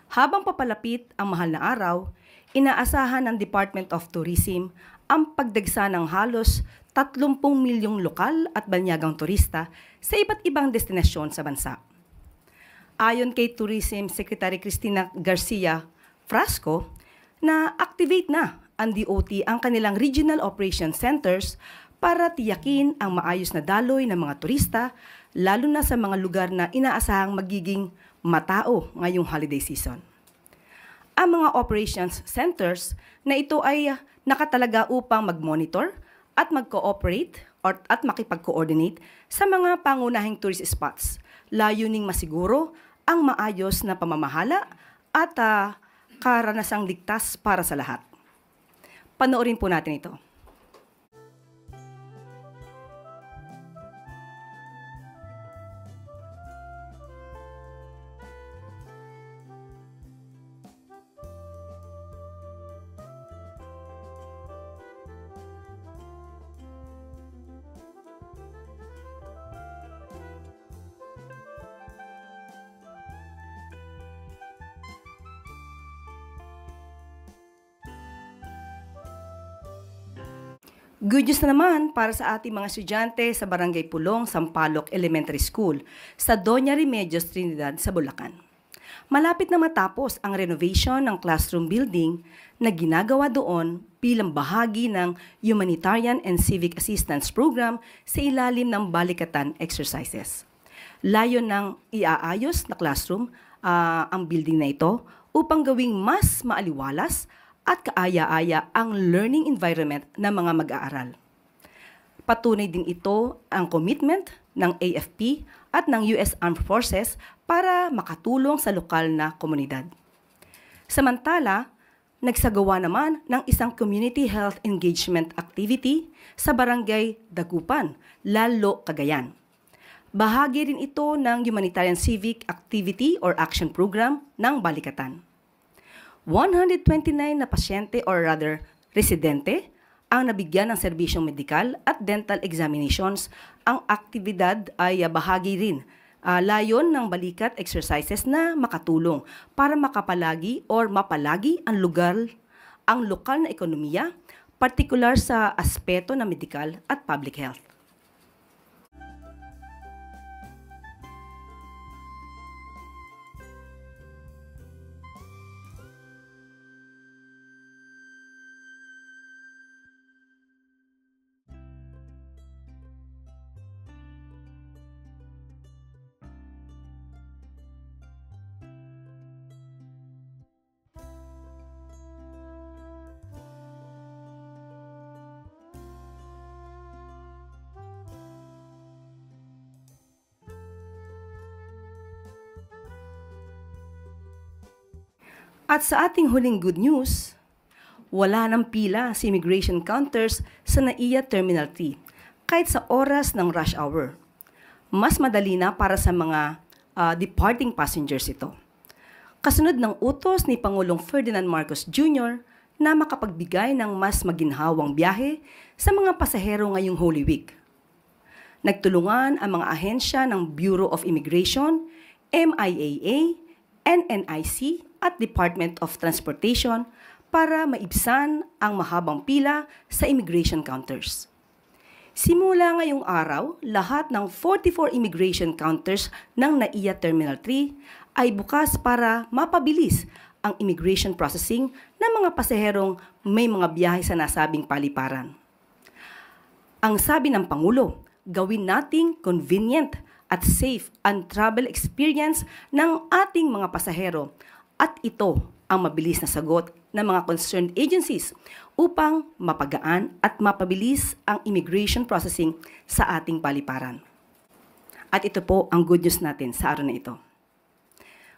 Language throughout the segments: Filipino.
Habang papalapit ang mahal na araw, inaasahan ng Department of Tourism ang pagdagsa ng halos 30 milyong lokal at banyagang turista sa iba't ibang destinasyon sa bansa. Ayon kay Tourism Secretary Cristina Garcia Frasco, na-activate na ang DOT ang kanilang Regional Operation Centers para tiyakin ang maayos na daloy ng mga turista, lalo na sa mga lugar na inaasahang magiging matao ngayong holiday season. Ang mga operations centers na ito ay nakatalaga upang mag-monitor at mag-cooperate at makipag-coordinate sa mga pangunahing tourist spots, layuning masiguro ang maayos na pamamahala at karanasang ligtas para sa lahat. Panoorin po natin ito. Good news na naman para sa ating mga estudyante sa Barangay Pulong, Sampaloc Elementary School sa Doña Remedios Trinidad sa Bulacan. Malapit na matapos ang renovation ng classroom building na ginagawa doon bilang bahagi ng Humanitarian and Civic Assistance Program sa ilalim ng Balikatan Exercises. Layon ng iaayos na classroom ang building na ito upang gawing mas maaliwalas at kaaya-aya ang learning environment ng mga mag-aaral. Patunay din ito ang commitment ng AFP at ng US Armed Forces para makatulong sa lokal na komunidad. Samantala, nagsagawa naman ng isang community health engagement activity sa Barangay Dagupan, Lalo, Cagayan. Bahagi rin ito ng Humanitarian Civic Activity or Action Program ng Balikatan. 129 na pasyente or rather residente ang nabigyan ng serbisyong medikal at dental examinations. Ang aktibidad ay bahagi rin layon ng balikat exercises na makatulong para makapalagi or mapalagi ang lokal na ekonomiya, partikular sa aspeto ng medikal at public health. At sa ating huling good news, wala ng pila sa immigration counters sa NAIA Terminal 3 kahit sa oras ng rush hour. Mas madali na para sa mga departing passengers ito. Kasunod ng utos ni Pangulong Ferdinand Marcos Jr. na makapagbigay ng mas maginhawang biyahe sa mga pasahero ngayong Holy Week. Nagtulungan ang mga ahensya ng Bureau of Immigration, MIAA, NNIC at Department of Transportation para maibsan ang mahabang pila sa immigration counters. Simula ngayong araw, lahat ng 44 immigration counters ng NAIA Terminal 3 ay bukas para mapabilis ang immigration processing ng mga pasaherong may mga biyahe sa nasabing paliparan. Ang sabi ng Pangulo, gawin nating convenient at safe ang travel experience ng ating mga pasahero at ito ang mabilis na sagot ng mga concerned agencies upang mapagaan at mapabilis ang immigration processing sa ating paliparan. At ito po ang good news natin sa araw na ito.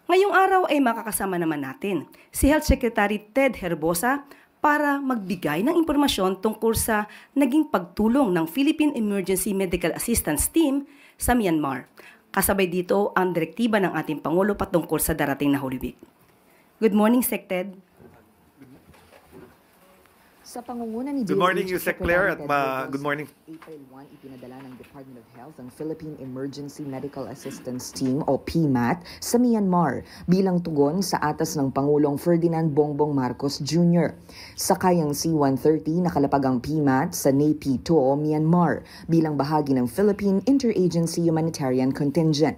Ngayong araw ay makakasama naman natin si Health Secretary Ted Herbosa para magbigay ng impormasyon tungkol sa naging pagtulong ng Philippine Emergency Medical Assistance Team sa Myanmar. Kasabay dito ang direktiba ng ating Pangulo patungkol sa darating na Holy Week. Good morning, Sec. Ted. Sa pangunguna ni Good morning, DOH Yusek Claire, at Secretary good morning. April 1, ipinadala ng Department of Health ang Philippine Emergency Medical Assistance Team o PMAT sa Myanmar bilang tugon sa atas ng Pangulong Ferdinand Bongbong Marcos Jr. Sakay ang C-130 nakalapag ang PMAT sa Naypyidaw, Myanmar bilang bahagi ng Philippine Interagency Humanitarian Contingent.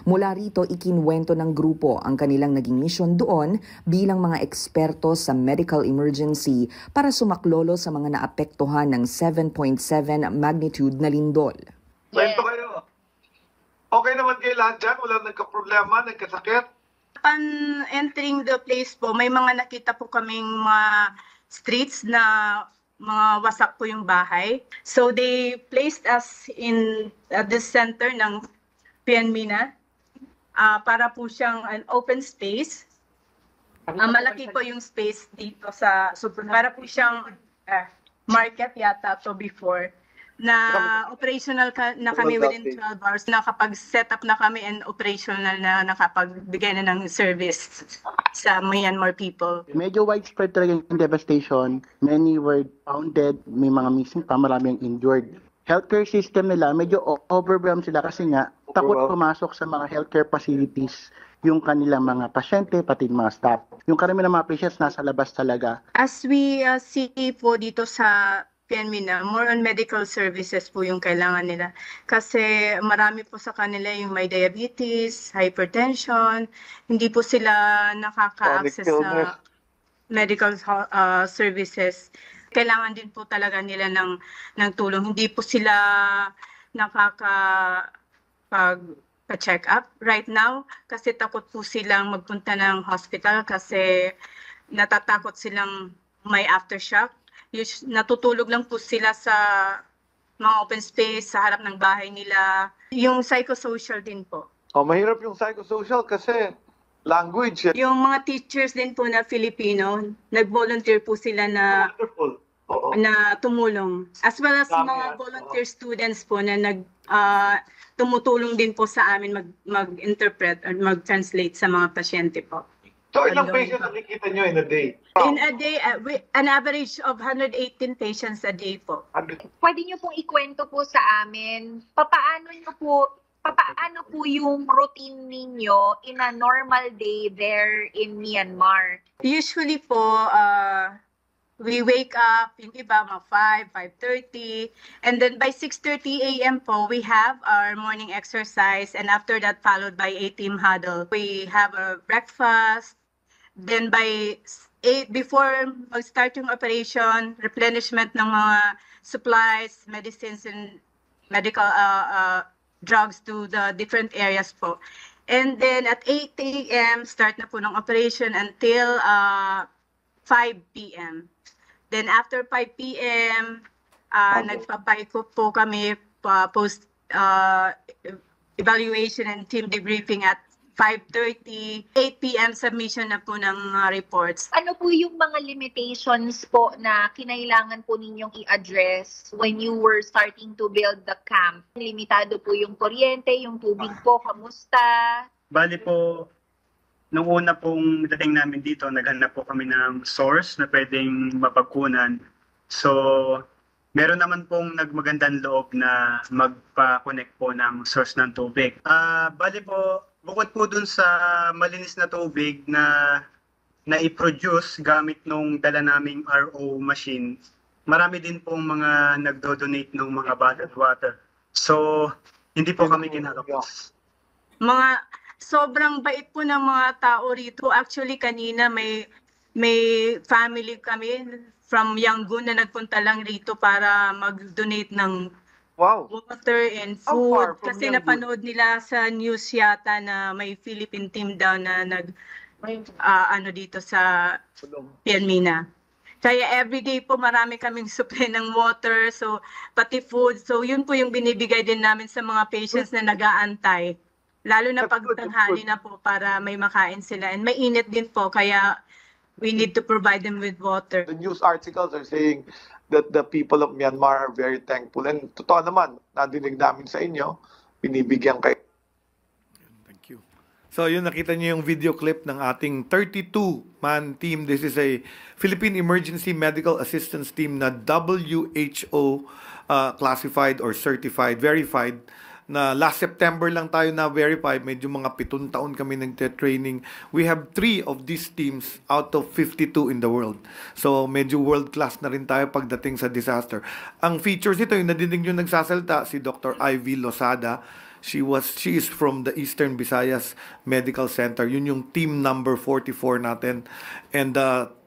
Mula rito, ikinwento ng grupo ang kanilang naging misyon doon bilang mga eksperto sa medical emergency para sumaklolo sa mga naapektuhan ng 7.7 magnitude na lindol. Kwento kayo. Okay naman kayo lahat dyan? Walang nagka-problema, nagkasakit? Upon entering the place po, may mga nakita po kaming mga streets na mga wasak po yung bahay. So they placed us in the center ng Pianmina para po siyang an open space. Malaki po yung space dito sa para po siyang market yata to before na operational na kami within 12 hours. Nakapag-set up na kami and operational na nakapagbigay na ng service sa Myanmar people. Medyo widespread talaga yung devastation. Many were found dead, may mga missing pa, maraming injured. Healthcare system nila, medyo overwhelmed sila kasi nga takot pumasok sa mga healthcare facilities yung kanilang mga pasyente, pati mga staff. Yung karamihan ng mga patients nasa labas talaga. As we see po dito sa Pianmina, more on medical services po yung kailangan nila. Kasi marami po sa kanila yung may diabetes, hypertension, hindi po sila nakaka-access sa medical services. Kailangan din po talaga nila ng tulong. Hindi po sila nakaka-check up right now kasi takot po silang magpunta ng hospital kasi natatakot silang may aftershock. Natutulog lang po sila sa mga open space, sa harap ng bahay nila. Yung psychosocial din po. Mahirap yung psychosocial kasi language. Yung mga teachers din po na Filipino, nag-volunteer po sila na tumulong. As well as mga volunteer students po na tumutulong din po sa amin mag-interpret or mag-translate sa mga pasyente po. So ilang patients nakikita nyo in a day? In a day, an average of 118 patients a day po. Pwede nyo pong ikwento po sa amin, papaano po yung routine ninyo in a normal day there in Myanmar? Usually po, we wake up, yung iba mga 5, 5:30, and then by 6:30 a.m. po, we have our morning exercise, and after that followed by a team huddle. We have a breakfast, then by 8, before mag-start yung operation, replenishment ng mga supplies, medicines, and medical drugs to the different areas po. And then at 8 a.m., start na po ng operation until 5 p.m. Then after 5 p.m., nagpapaikot po kami post evaluation and team debriefing at 5:30, 8 p.m. submission na po ng reports. Ano po yung mga limitations po na kinailangan po ninyong i-address when you were starting to build the camp? Limitado po yung kuryente, yung tubig po, kamusta? Bali po, nung una pong dating namin dito, naghanap po kami ng source na pwedeng mapagkunan. So, meron naman pong nagmagandang loob na magpa-connect po ng source ng tubig. Bali po, bukod po dun sa malinis na tubig na i-produce gamit nung dala naming RO machine, marami din pong mga nagdo-donate ng mga bottled water. So, hindi po kami kinakapos. Sobrang bait po ng mga tao rito. Actually, kanina may family kami from Yangon na nagpunta lang rito para mag-donate ng water and food. Kasi napanood nila sa news yata na may Philippine team daw na dito sa Pianmina. Kaya everyday po marami kaming supply ng water, so pati food. So yun po yung binibigay din namin sa mga patients na nag-aantay. Lalo na pag tanghali na po para may makain sila. And may init din po, kaya we need to provide them with water. The news articles are saying that the people of Myanmar are very thankful. And totoo naman, nadinig namin sa inyo, binibigyan kayo. Thank you. So yun, nakita niyo yung video clip ng ating 32-man team. This is a Philippine Emergency Medical Assistance Team na WHO classified or certified, verified, na last September lang tayo na verified. Medyo mga 7 taon kami nagte-training. We have 3 of these teams out of 52 in the world. So medyo world-class na rin tayo pagdating sa disaster. Ang features nito, yung nadinig nyo nagsasalita, si Dr. Ivy Losada. She is from the Eastern Visayas Medical Center. Yun yung team number 44 natin. And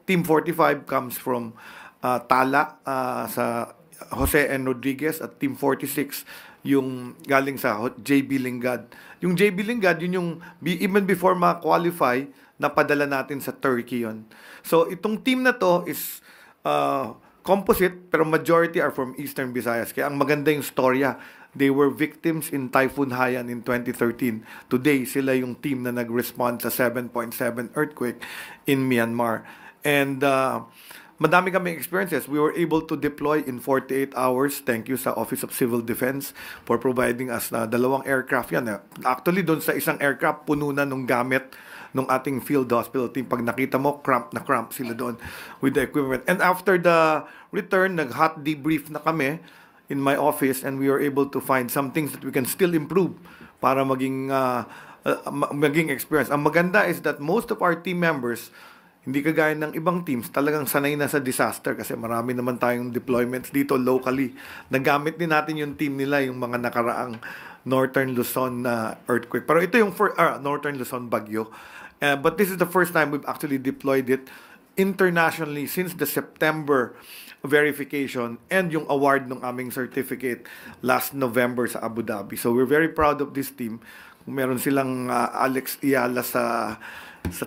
team 45 comes from Tala sa Jose N. Rodriguez, at team 46 yung galing sa JB Lingad. Yung JB Lingad, yun yung even before ma-qualify, napadala natin sa Turkey yun. So itong team na to is composite, pero majority are from Eastern Visayas. Kaya ang maganda yung storya. They were victims in Typhoon Haiyan in 2013. Today, sila yung team na nag-respond sa 7.7 earthquake in Myanmar. And madami kami experiences. We were able to deploy in 48 hours. Thank you sa Office of Civil Defense for providing us na 2 aircraft yan. Actually, doon sa isang aircraft, puno na nung gamit nung ating field hospital team. Pag nakita mo, cramp sila doon with the equipment. And after the return, nag-hot debrief na kami in my office, and we were able to find some things that we can still improve para maging experience. Ang maganda is that most of our team members, hindi kagaya ng ibang teams, talagang sanay na sa disaster kasi marami naman tayong deployments dito locally. Nagamit din natin yung team nila, yung mga nakaraang Northern Luzon earthquake. Pero ito yung Northern Luzon bagyo. But this is the first time we've actually deployed it internationally since the September verification and yung award ng aming certificate last November sa Abu Dhabi. So we're very proud of this team. Kung meron silang Alex Iala sa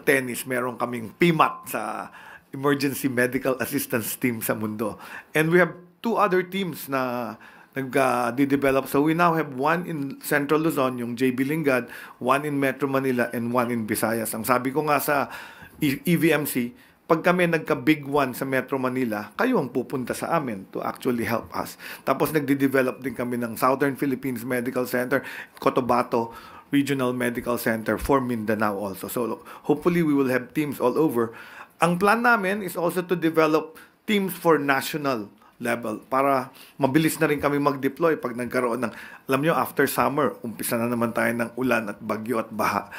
tennis, meron kaming PMAT sa Emergency Medical Assistance Team sa mundo. And we have 2 other teams na nag-develop. So we now have 1 in Central Luzon, yung JB Lingad, 1 in Metro Manila, and 1 in Visayas. Ang sabi ko nga sa EVMC, pag kami nagka-big one sa Metro Manila, kayo ang pupunta sa amin to actually help us. Tapos nagde-develop din kami ng Southern Philippines Medical Center, Cotabato Regional Medical Center for Mindanao also. So hopefully we will have teams all over. Ang plan namin is also to develop teams for national level para mabilis na rin kami mag-deploy pag nagkaroon ng, alam nyo, after summer, umpisa na naman tayo ng ulan at bagyo at baha.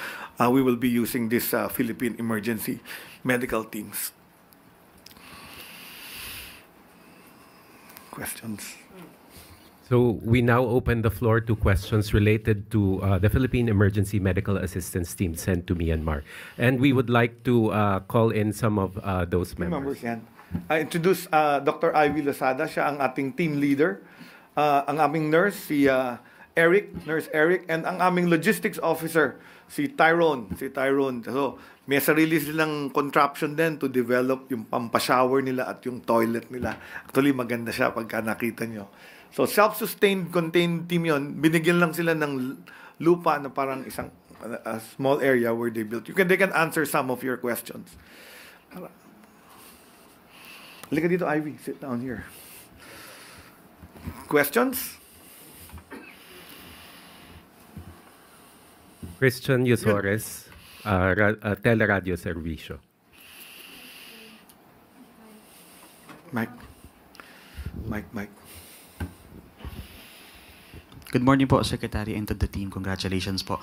We will be using this Philippine Emergency Medical Teams. Questions? So we now open the floor to questions related to the Philippine Emergency Medical Assistance Team sent to Myanmar. And we would like to call in some of those members. I introduce Dr. Ivy Losada. Siya ang ating team leader. Ang aming nurse, si Nurse Eric, and ang aming logistics officer, si Tyrone. So, may sarili silang contraption din to develop yung pampashower nila at yung toilet nila. Actually, maganda siya pagka nakita nyo. So, self-sustained, contained team yon. Binigyan lang sila ng lupa na parang isang a small area where they built. They can answer some of your questions. Halika dito, Ivy. Sit down here. Questions? Christian Yusores, Teleradio Servicio. Mike. Good morning po, Secretary, and to the team. Congratulations po.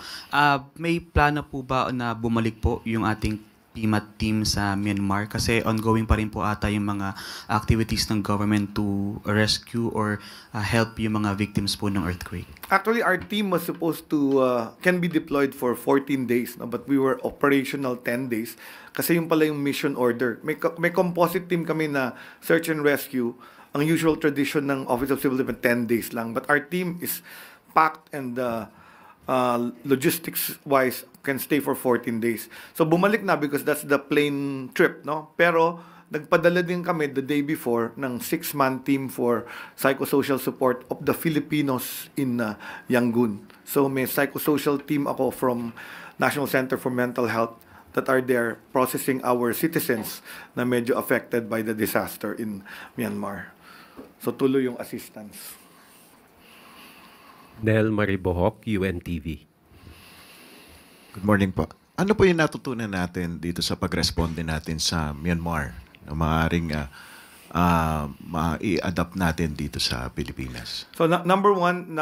May plano po ba na bumalik po yung ating PMAT team sa Myanmar? Kasi ongoing pa rin po ata yung mga activities ng government to rescue or help yung mga victims po ng earthquake. Actually, our team was supposed to, can be deployed for 14 days, no? But we were operational 10 days. Kasi yung pala yung mission order. May composite team kami na search and rescue. Ang usual tradition ng Office of Civil Defense, 10 days lang. But our team is packed and logistics-wise can stay for 14 days. So bumalik na because that's the plane trip, no? Pero nagpadala din kami the day before ng 6-man team for psychosocial support of the Filipinos in Yangon. So may psychosocial team ako from National Center for Mental Health that are there processing our citizens na medyo affected by the disaster in Myanmar. So tuloy yung assistance. Nel Maribohok, UNTV. Good morning po. Ano po yung natutunan natin dito sa pag-responde natin sa Myanmar na maaaring ma-i-adapt natin dito sa Pilipinas? So number one,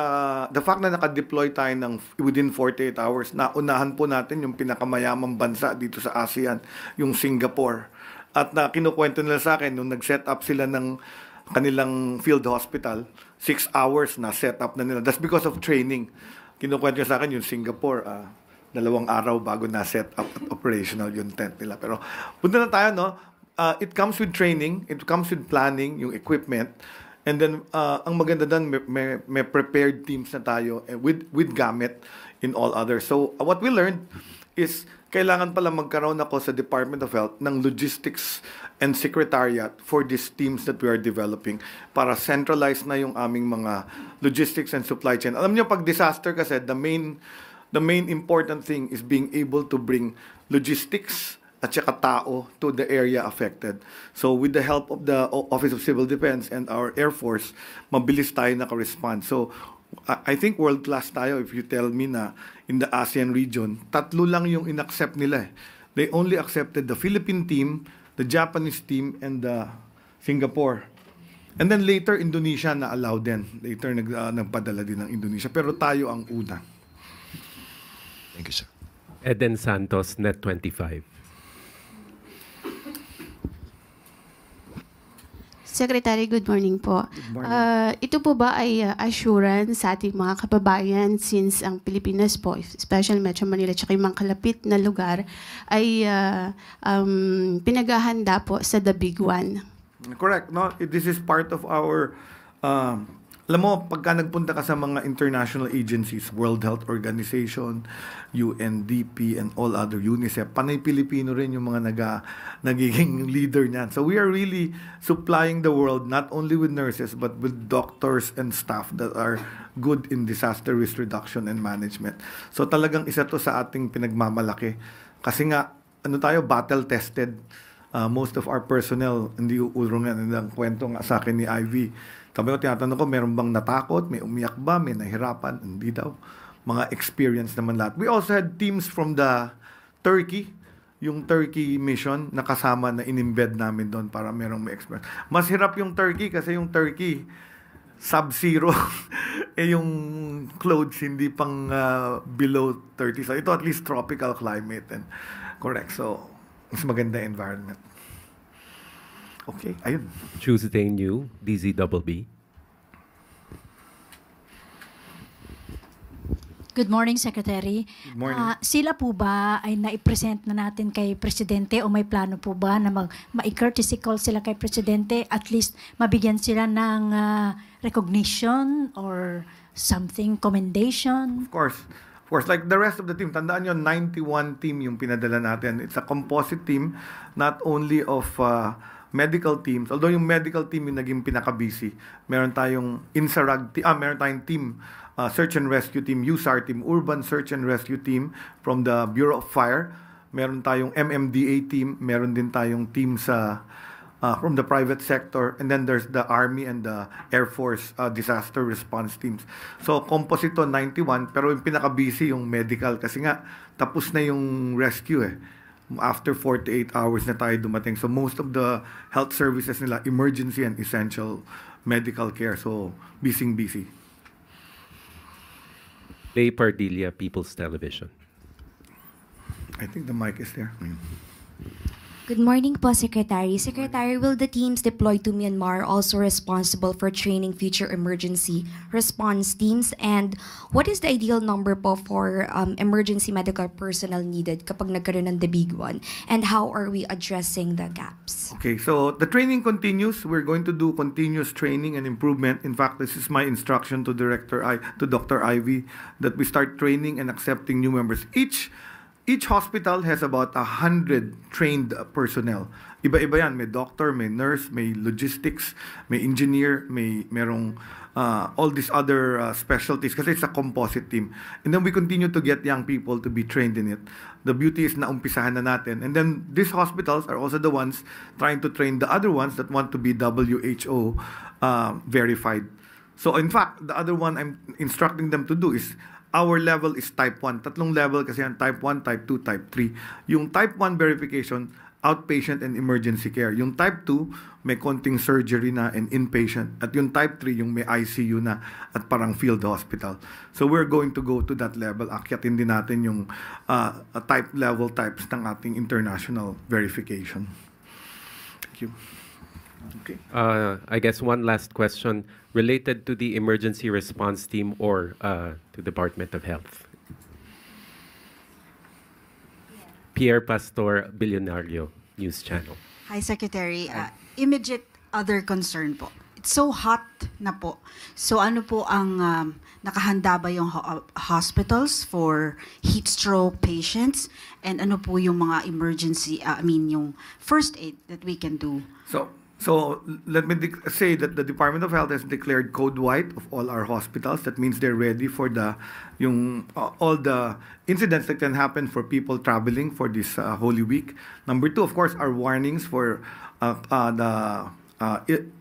the fact na naka-deploy tayo ng within 48 hours, naunahan po natin yung pinakamayamang bansa dito sa ASEAN, yung Singapore. At kinukwento nila sa akin, nung nag-set up sila ng kanilang field hospital, 6 hours na set up na nila. That's because of training. Kinukwento sa akin yung Singapore, 2 araw bago na set up at operational yung tent nila. Pero punta na tayo, no? It comes with training, it comes with planning, yung equipment, and then ang maganda doon, may prepared teams na tayo with gamit in all others. So what we learned is kailangan pala magkaroon ako sa Department of Health ng logistics and secretariat for these teams that we are developing para centralize na yung aming mga logistics and supply chain. Alam niyo, pag disaster kasi, the main important thing is being able to bring logistics at saka tao to the area affected. So with the help of the Office of Civil Defense and our Air Force, mabilis tayo naka-respond. So I think world-class tayo if you tell me na in the ASEAN region, 3 lang yung inaccept nila. They only accepted the Philippine team, the Japanese team, and the Singapore. And then later, Indonesia na allow din. Later, nagpadala din ng Indonesia. Pero tayo ang una. Thank you, sir. Eden Santos, Net 25. Secretary, good morning po. Good morning. Ito po ba ay assurance sa ating mga kababayan since ang Pilipinas po, especially Metro Manila at yung mga kalapit na lugar, ay pinaghahanda po sa The Big One? Correct. No, this is part of our alam mo, pagka nagpunta ka sa mga international agencies, World Health Organization, UNDP, and all other, UNICEF, panay Pilipino rin yung mga nagiging leader niyan. So we are really supplying the world not only with nurses but with doctors and staff that are good in disaster risk reduction and management. So talagang isa to sa ating pinagmamalaki. Kasi nga, battle tested. Most of our personnel, hindi uurungan ng kwento nga sa akin ni Ivy. Sabi ko, tinatanong ko, meron bang natakot? May umiyak ba? May nahirapan? Hindi daw. Mga experience naman lahat. We also had teams from the Turkey, yung Turkey mission, nakasama na in-embed namin doon para merong may experience. Mas hirap yung Turkey kasi yung Turkey, sub-zero. Yung clothes hindi pang below 30. So ito at least tropical climate. And correct. So, mas maganda environment. Okay, ayun. Tuesday New, DZBB. Good morning, Secretary. Good morning. Sila po ba ay naipresent na natin kay Presidente o may plano po ba na ma-courtesy call sila kay Presidente, at least mabigyan sila ng recognition or something, commendation? Of course, like the rest of the team, tandaan nyo, 91 team yung pinadala natin. It's a composite team, not only of medical teams, although yung medical team yung naging pinaka-busy. Meron tayong meron tayong team, Search and Rescue Team, USAR Team, Urban Search and Rescue Team from the Bureau of Fire. Meron tayong MMDA team, meron din tayong team sa from the private sector, and then there's the Army and the Air Force disaster response teams. So composite to 91, pero yung pinaka-busy yung medical kasi nga tapos na yung rescue after 48 hours na tayo dumating. So most of the health services nila, emergency and essential medical care. So busy. Lay Pardilla, People's Television. I think the mic is there. Good morning po, Secretary. Secretary, will the teams deployed to Myanmar also responsible for training future emergency response teams? And what is the ideal number po for emergency medical personnel needed kapag nagkaroon ng the big one? And how are we addressing the gaps? Okay, so the training continues. We're going to do continuous training and improvement. In fact, this is my instruction to Dr. Ivy, that we start training and accepting new members. Each hospital has about 100 trained personnel. Iba-iba yan. May doctor, may nurse, may logistics, may engineer, merong all these other specialties kasi it's a composite team. And then we continue to get young people to be trained in it. The beauty is na umpisahan na natin. And then these hospitals are also the ones trying to train the other ones that want to be WHO verified. So in fact, the other one I'm instructing them to do is our level is type 1. Tatlong level kasi yan, type 1, type 2, type 3. Yung type 1 verification, outpatient and emergency care. Yung type 2, may konting surgery na and inpatient. At yung type 3, yung may ICU na at parang field hospital. So we're going to go to that level. Akyatin din natin yung type level types ng ating international verification. Thank you. Okay. I guess one last question related to the emergency response team or to Department of Health. Pierre Pastor, Billionario News Channel. Hi, Secretary. Immediate other concern po. It's so hot na po. So ano po ang nakahanda ba yung hospitals for heat stroke patients? And ano po yung mga emergency, yung first aid that we can do? So let me say that the Department of Health has declared code white of all our hospitals. That means they're ready for all the incidents that can happen for people traveling for this Holy Week. Number 2, of course, are warnings for the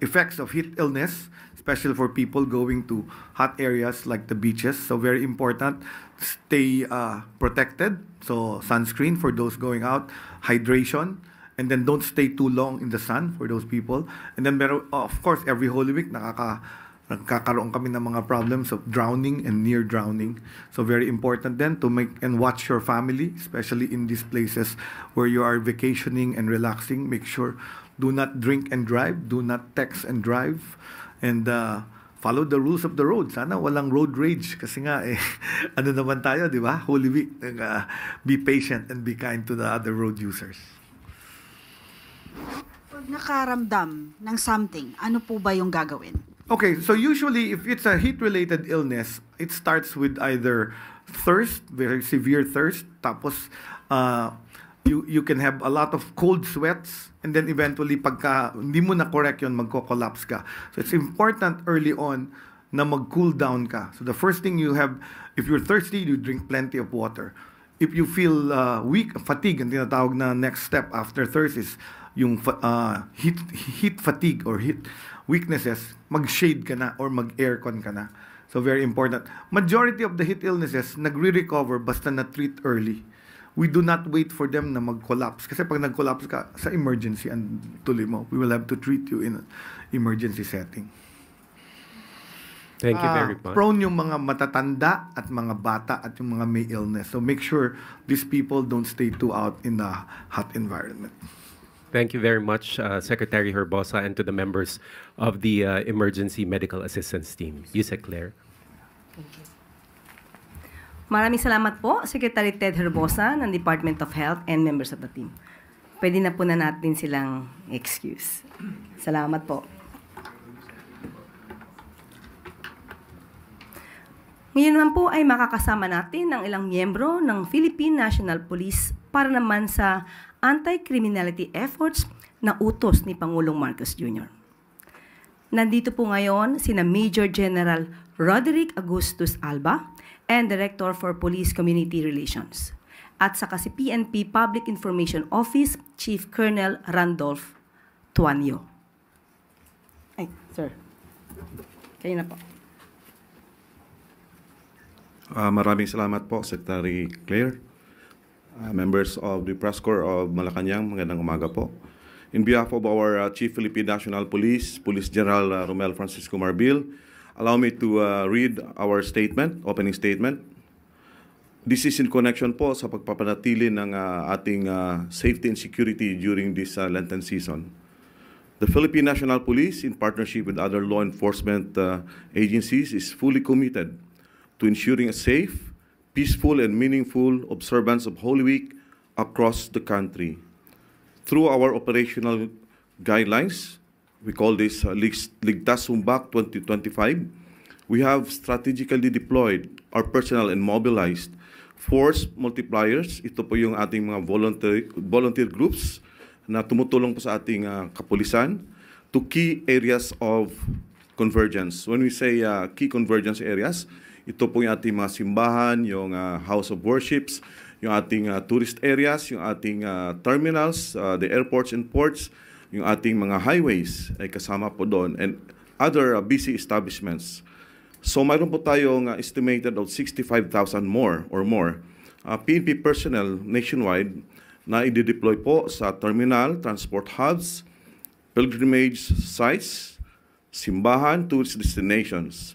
effects of heat illness, especially for people going to hot areas like the beaches. So very important, stay protected. So sunscreen for those going out, hydration. And then don't stay too long in the sun for those people. And then, of course, every Holy Week, nagkakaroon kami ng mga problems of drowning and near drowning. So very important then to make and watch your family, especially in these places where you are vacationing and relaxing. Make sure do not drink and drive, do not text and drive, and follow the rules of the road. Sana walang road rage kasi nga ano naman tayo, di ba? Holy Week. Be patient and be kind to the other road users. Pag nakaramdam ng something, ano po ba yung gagawin? Okay, so usually if it's a heat-related illness, it starts with either thirst, very severe thirst, tapos you can have a lot of cold sweats, and then eventually pagka hindi mo na correct yun, magko-collapse ka. So it's important early on na mag-cool down ka. So the first thing you have, if you're thirsty, you drink plenty of water. If you feel weak, fatigue, ang tinatawag na next step after thirst is yung heat fatigue or heat weaknesses, mag-shade ka na or mag-aircon ka na. So very important. Majority of the heat illnesses, nagre-recover basta na-treat early. We do not wait for them na mag-collapse. Kasi pag nag-collapse ka sa emergency, and tuloy mo, we will have to treat you in an emergency setting. Thank you very much. Prone yung mga matatanda at mga bata at yung mga may illness. So make sure these people don't stay too out in the hot environment. Thank you very much, Secretary Herbosa, and to the members of the Emergency Medical Assistance Team. Yusek Claire. Maraming salamat po, Secretary Ted Herbosa ng Department of Health and members of the team. Pwede na po na natin silang excuse. Salamat po. Ngayon naman po ay makakasama natin ang ilang miyembro ng Philippine National Police para naman sa anti-criminality efforts na utos ni Pangulong Marcos Jr. Nandito po ngayon sina Major General Roderick Augustus Alba and Director for Police Community Relations, at saka si PNP Public Information Office Chief Colonel Randolph Tuanyo. Ay, sir. Kayo na po. Maraming salamat po, Secretary Claire. Members of the Press Corps of Malacanang, magandang umaga po. In behalf of our Chief Philippine National Police, Police General Romel Francisco Marbil, allow me to read our statement, opening statement. This is in connection po sa pagpapanatili ng ating safety and security during this Lenten season. The Philippine National Police, in partnership with other law enforcement agencies, is fully committed to ensuring a safe, peaceful and meaningful observance of Holy Week across the country. Through our operational guidelines, we call this Ligtas Sumbak 2025, we have strategically deployed our personnel and mobilized force multipliers. Ito po yung ating mga volunteer groups na tumutulong po sa ating kapulisan to key areas of convergence. When we say key convergence areas, ito po yung ating mga simbahan, yung house of worships, yung ating tourist areas, yung ating terminals, the airports and ports, yung ating mga highways ay kasama po doon, and other busy establishments. So mayroon po tayong estimated of 65,000 more PNP personnel nationwide na i-deploy po sa terminal, transport hubs, pilgrimage sites, simbahan, tourist destinations.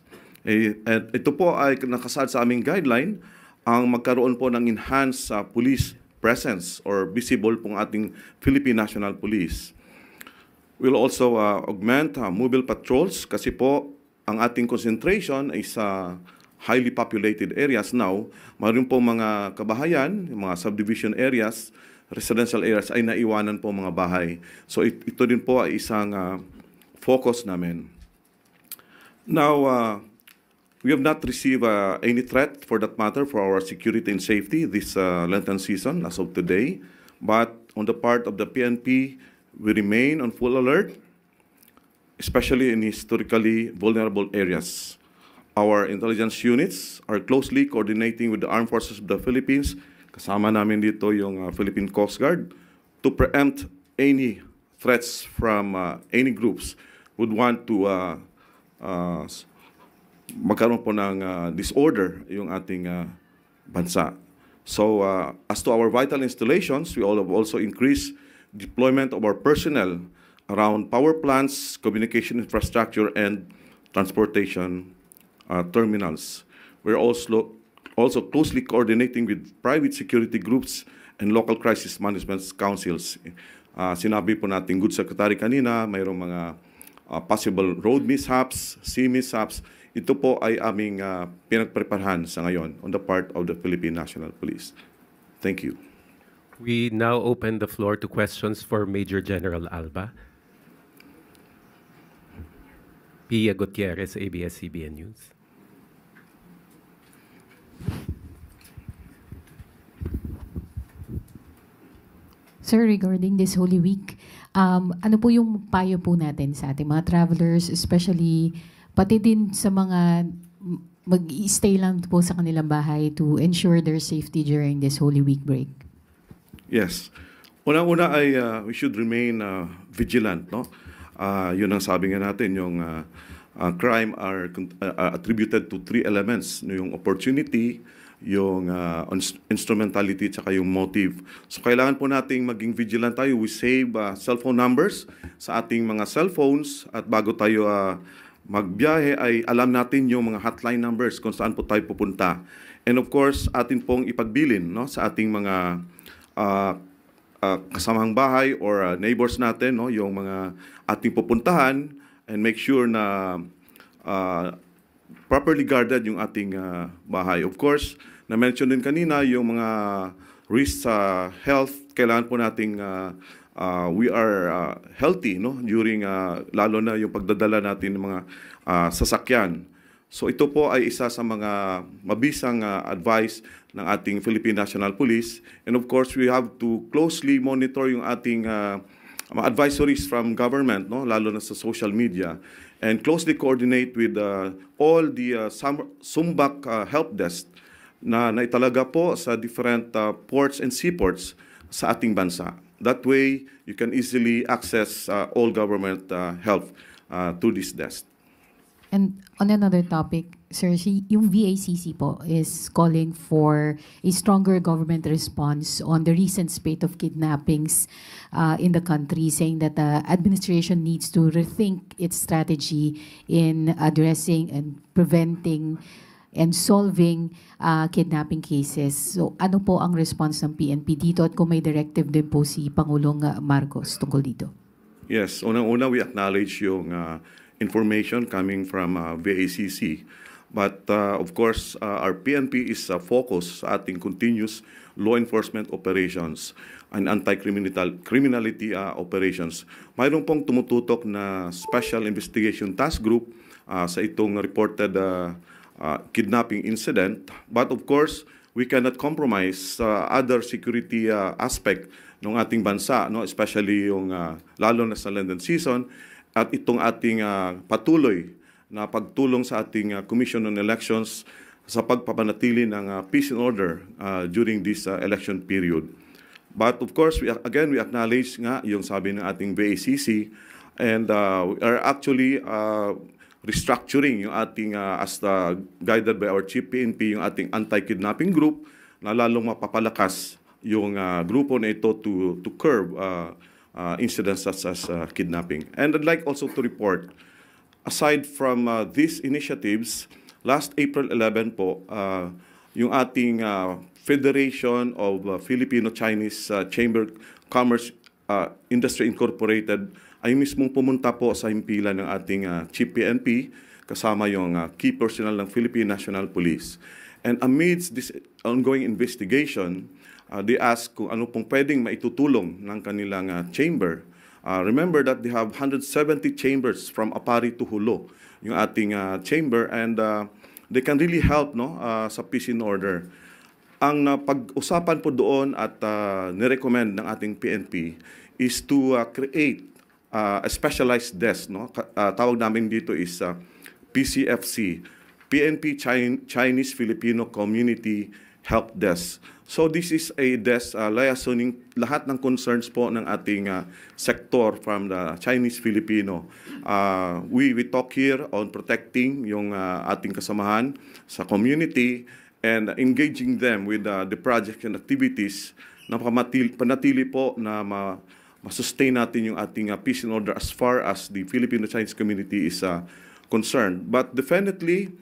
At ito po ay nakasaad sa aming guideline ang magkaroon po ng enhanced police presence or visible pong ating Philippine National Police. We'll also augment mobile patrols kasi po ang ating concentration ay sa highly populated areas now. Mayroon po mga kabahayan, mga subdivision areas, residential areas ay naiwanan po mga bahay. So ito din po ay isang focus namin. Now, we have not received any threat for that matter for our security and safety this Lenten season as of today. But on the part of the PNP, we remain on full alert, especially in historically vulnerable areas. Our intelligence units are closely coordinating with the Armed Forces of the Philippines. Kasama namin dito yung Philippine Coast Guard to preempt any threats from any groups who would want to magkaroon po ng disorder yung ating bansa. So as to our vital installations, we all have also increased deployment of our personnel around power plants, communication infrastructure, and transportation terminals. We're also closely coordinating with private security groups and local crisis management councils. Sinabi po natin, Good Secretary kanina, mayroong mga possible road mishaps, sea mishaps. Ito po ay aming pinagpreparahan sa ngayon on the part of the Philippine National Police. Thank you. We now open the floor to questions for Major General Alba. Pia Gutierrez, ABS-CBN News. Sir, regarding this Holy Week, ano po yung payo po natin sa ating mga travelers, especially pati din sa mga mag-i-stay lang po sa kanilang bahay to ensure their safety during this Holy Week break? Yes. Una-una ay we should remain vigilant, no? Yun ang sabi nga natin, yung crime are attributed to three elements, yung opportunity, yung instrumentality, tsaka yung motive. So kailangan po nating maging vigilant tayo. We save cellphone numbers sa ating mga cellphones at bago tayo magbiyahe ay alam natin yung mga hotline numbers kung saan po tayo pupunta. And of course, atin pong ipagbilin, no, sa ating mga kasamang bahay or neighbors natin, no, yung mga ating pupuntahan, and make sure na properly guarded yung ating bahay. Of course, na-mention din kanina yung mga risks sa health. Kailangan po nating we are healthy, no, during lalo na yung pagdadala natin ng mga sasakyan. So ito po ay isa sa mga mabisang advice ng ating Philippine National Police. And of course, we have to closely monitor yung ating advisories from government, no, lalo na sa social media, and closely coordinate with all the Sumbak help desk na naitalaga po sa different ports and seaports sa ating bansa. That way, you can easily access all government help to this desk. And on another topic, sir, yung VACC po is calling for a stronger government response on the recent spate of kidnappings in the country, saying that the administration needs to rethink its strategy in addressing and preventing and solving kidnapping cases. So ano po ang response ng PNP dito at kung may directive din po si Pangulong Marcos tungkol dito? Yes, unang-una we acknowledge yung information coming from VACC. But of course, our PNP is focused sa ating continuous law enforcement operations and anti-criminality operations. Mayroon pong tumututok na Special Investigation Task Group sa itong reported kidnapping incident. But of course, we cannot compromise other security aspect ng ating bansa, no? Especially yung lalo na sa Lenten season, at itong ating patuloy na pagtulong sa ating Commission on Elections sa pagpapanatili ng peace and order during this election period. But of course, we acknowledge nga yung sabi ng ating VACC, and we are actually restructuring yung ating, guided by our Chief PNP, yung ating anti-kidnapping group, na lalong mapapalakas yung grupo na ito to curb incidents such as kidnapping. And I'd like also to report, aside from these initiatives, last April 11 po, yung ating Federation of Filipino-Chinese Chamber Commerce Industry Incorporated ay mismong pumunta po sa himpilan ng ating Chief PNP kasama yung key personnel ng Philippine National Police. And amidst this ongoing investigation, they asked kung ano pong pwedeng maitutulong ng kanilang chamber. Remember that they have 170 chambers from Apari to Hulo, yung ating chamber, and they can really help sa peace and order. Ang pag-usapan po doon at nirecommend ng ating PNP is to create a specialized desk. Tawag namin dito is PCFC, PNP Chinese Filipino Community Help Desk. So this is a desk liaisoning lahat ng concerns po ng ating sector from the Chinese Filipino. We talk here on protecting yung ating kasamahan sa community and engaging them with the projects and activities na panatili po na ma-sustain natin yung ating peace and order as far as the Filipino-Chinese community is concerned. But definitely,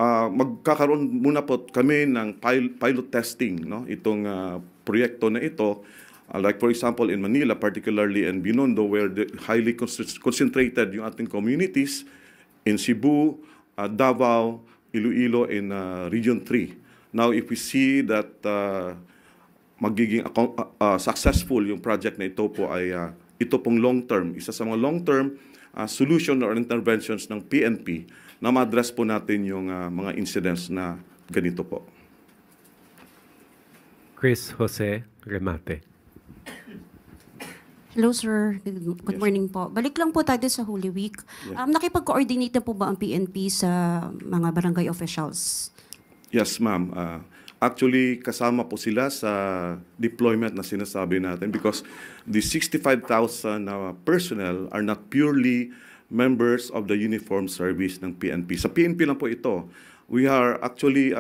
magkakaroon muna po kami ng pilot testing, itong proyekto na ito. Like for example, in Manila, particularly in Binondo, where the highly concentrated yung ating communities, in Cebu, Davao, Iloilo, in Region 3. Now, if we see that magiging successful yung project na ito po ay ito pong long-term, isa sa mga long-term solution or interventions ng PNP na ma-address po natin yung mga incidents na ganito po. Chris Jose Remate. Hello sir, good morning po. Balik lang po tayo sa Holy Week. Nakipag-coordinate na po ba ang PNP sa mga barangay officials? Yes ma'am. Actually, kasama po sila sa deployment na sinasabi natin because the 65,000 personnel are not purely members of the uniform service ng PNP. Sa PNP lang po ito. We are actually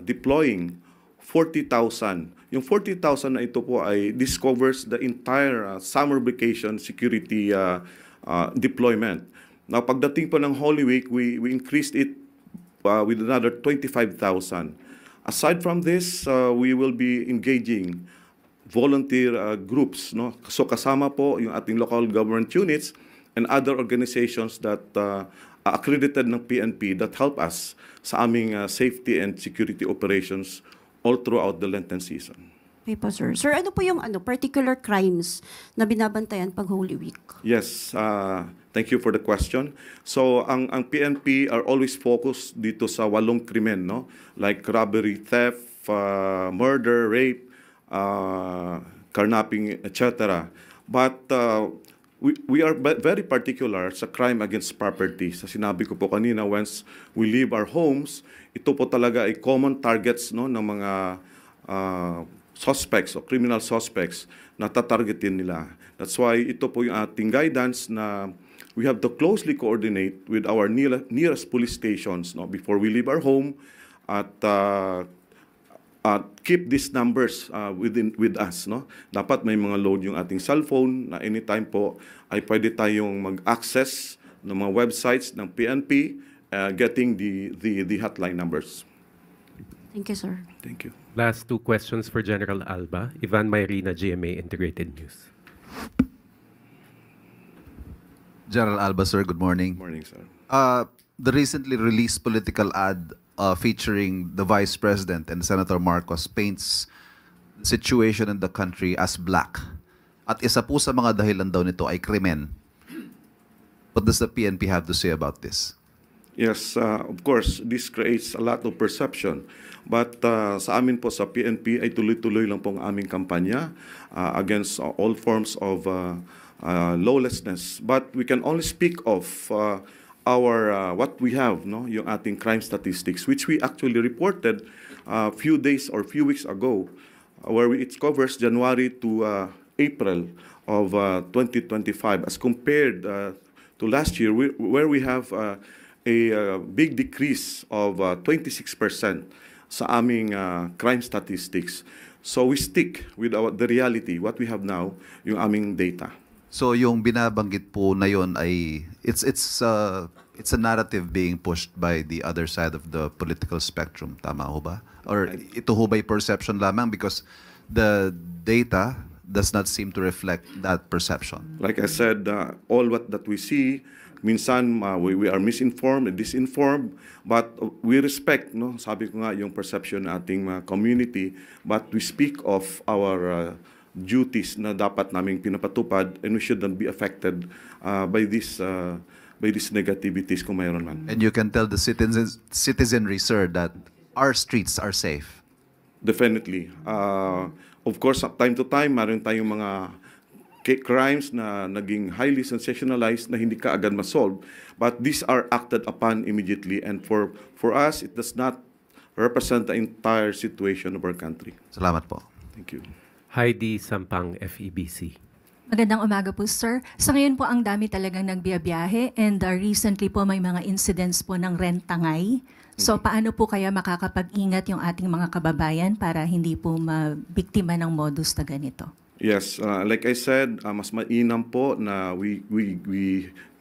deploying 40,000. Yung 40,000 na ito po ay discovers the entire summer vacation security deployment. Now, pagdating po ng Holy Week, we increased it with another 25,000. Aside from this, we will be engaging volunteer groups. So kasama po yung ating local government units and other organizations that accredited ng PNP that help us sa aming safety and security operations all throughout the Lenten season. Okay po, sir. Sir, ano po yung particular crimes na binabantayan pag Holy Week? Yes, thank you for the question. So, ang PNP are always focused dito sa 8 krimen, like robbery, theft, murder, rape, carnapping, etc. But we are very particular sa crime against property. Sa sinabi ko po kanina, once we leave our homes, ito po talaga ay common targets ng mga suspects o criminal suspects na tatargetin nila. That's why ito po yung ating guidance na we have to closely coordinate with our nearest police stations before we leave our home at keep these numbers with us. Dapat may mga load yung ating cellphone na anytime po ay pwede tayong mag-access ng mga websites ng PNP getting the hotline numbers. Thank you, sir. Thank you. Last 2 questions for General Alba. Ivan Mayrina, GMA Integrated News. General Alba, sir, good morning. Good morning, sir. The recently released political ad featuring the Vice President and Senator Marcos paints the situation in the country as black. At isa po sa mga dahilan daw nito ay krimen. What does the PNP have to say about this? Yes, of course, this creates a lot of perception. But sa amin po sa PNP ay tuloy-tuloy lang pong aming kampanya against all forms of lawlessness. But we can only speak of our what we have, yung ating crime statistics, which we actually reported a few days or few weeks ago, where it covers January to April of 2025 as compared to last year, where we have a big decrease of 26% sa aming crime statistics. So we stick with the reality, what we have now, yung aming data. So yung binabanggit po na yon ay it's a narrative being pushed by the other side of the political spectrum, tama ho ba? Or ito ho ba'y perception lamang because the data does not seem to reflect that perception? Like I said, all that we see, minsan we are misinformed, disinformed, but we respect, no? Sabi ko nga yung perception ng ating community, but we speak of our duties na dapat naming pinapatupad, and we should not be affected by these negativities kung mayroon man. And you can tell the citizenry, sir, that our streets are safe. Definitely. Of course, time to time, mayroon tayong mga crimes na naging highly sensationalized na hindi kaagad ma-solve, but these are acted upon immediately, and for us, it does not represent the entire situation of our country. Salamat po. Thank you. Heidi Sampang, FEBC. Magandang umaga po, sir. Sa ngayon po, ang dami talagang nagbiyabiyahe, and recently po may mga incidents po ng rentangay. So paano po kaya makakapag-ingat yung ating mga kababayan para hindi po mabiktima ng modus na ganito? Yes, like I said, mas mainam po na we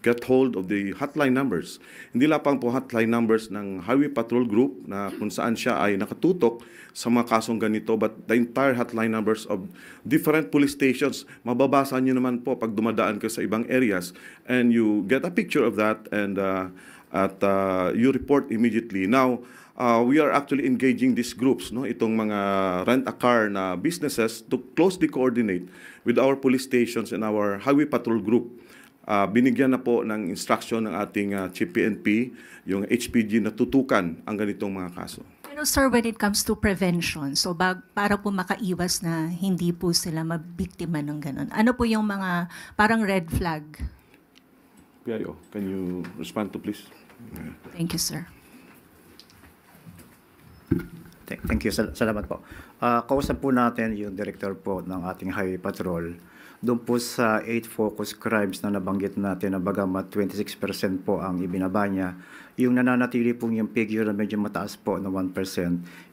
get hold of the hotline numbers. Hindi lamang po hotline numbers ng Highway Patrol Group na kung saan siya ay nakatutok sa mga kasong ganito, but the entire hotline numbers of different police stations. Mababasa nyo naman po pag dumadaan kayo sa ibang areas, and you get a picture of that, and you report immediately. Now, we are actually engaging these groups, no, itong mga rent-a-car na businesses, to closely coordinate with our police stations and our Highway Patrol Group. Binigyan na po ng instruction ng ating Chief PNP, yung HPG, na tutukan ang ganitong mga kaso. Pero sir, when it comes to prevention, so para po makaiwas na hindi po sila mabiktima ng ganon, ano po yung mga parang red flag? PIO, can you respond to please? Thank you, sir. Thank you. Salamat po. Kausap po natin yung director po ng ating Highway Patrol. Doon po sa 8 focus crimes na nabanggit natin na bagamat 26% po ang ibinaba niya, yung nananatili pong yung figure na medyo mataas po na 1%,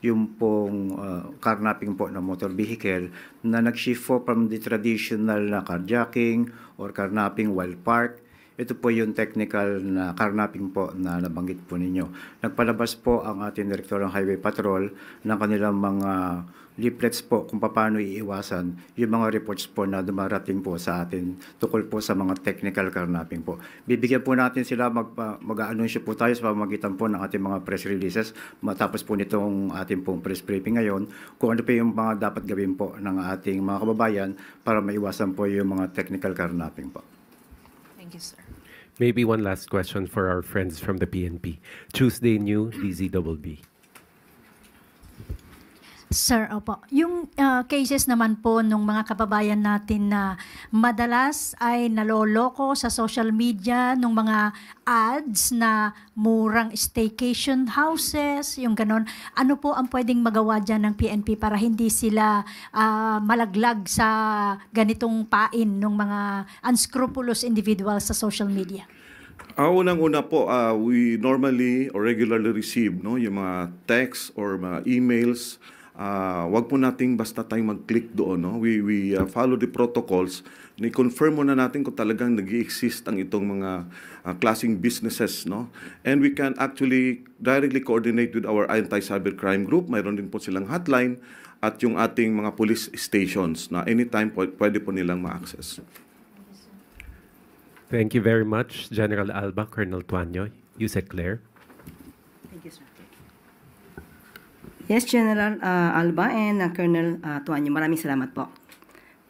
yung pong carnapping po ng motor vehicle na nag-shift po from the traditional na carjacking or carnapping while parked. Ito po yung technical na carnapping po na nabanggit po ninyo. Nagpalabas po ang ating Direktor ng Highway Patrol ng kanilang mga leaflets po kung paano iiwasan yung mga reports po na dumarating po sa atin tukol po sa mga technical carnapping po. Bibigyan po natin sila, mag-anunsyo po tayo sa pamamagitan po ng ating mga press releases matapos po nitong ating pong press briefing ngayon kung ano po yung mga dapat gawin po ng ating mga kababayan para maiwasan po yung mga technical carnapping po. Thank you, sir. Maybe one last question for our friends from the PNP. Tuesday New, DZBB. Sir, opo. Yung cases naman po ng mga kababayan natin na madalas ay naloloko sa social media ng mga ads na murang staycation houses, yung ganon. Ano po ang pwedeng magawa dyan ng PNP para hindi sila malaglag sa ganitong pain ng mga unscrupulous individuals sa social media? Unang-una po, we normally or regularly receive, no, yung mga texts or mga emails. Wag po nating basta tayong mag-click doon, no? We follow the protocols. Ni-confirm muna natin kung talagang nag-i-exist ang itong mga klaseng businesses, no? And we can actually directly coordinate with our anti-cybercrime group. Mayroon din po silang hotline at yung ating mga police stations na anytime pwede po nilang ma-access. Thank you very much, General Alba, Colonel Tuanyo, Yusek Claire. Thank you, sir. Yes, General Alba and Colonel Tuanyo, maraming salamat po.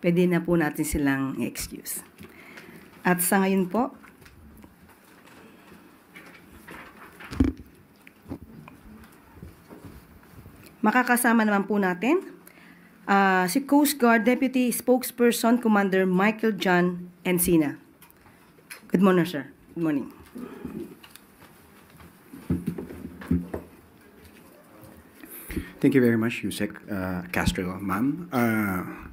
Pwede na po natin silang i-excuse. At sa ngayon po, makakasama naman po natin si Coast Guard Deputy Spokesperson Commander Michael John Encina. Good morning, sir. Good morning. Thank you very much, Yusek Castro, ma'am.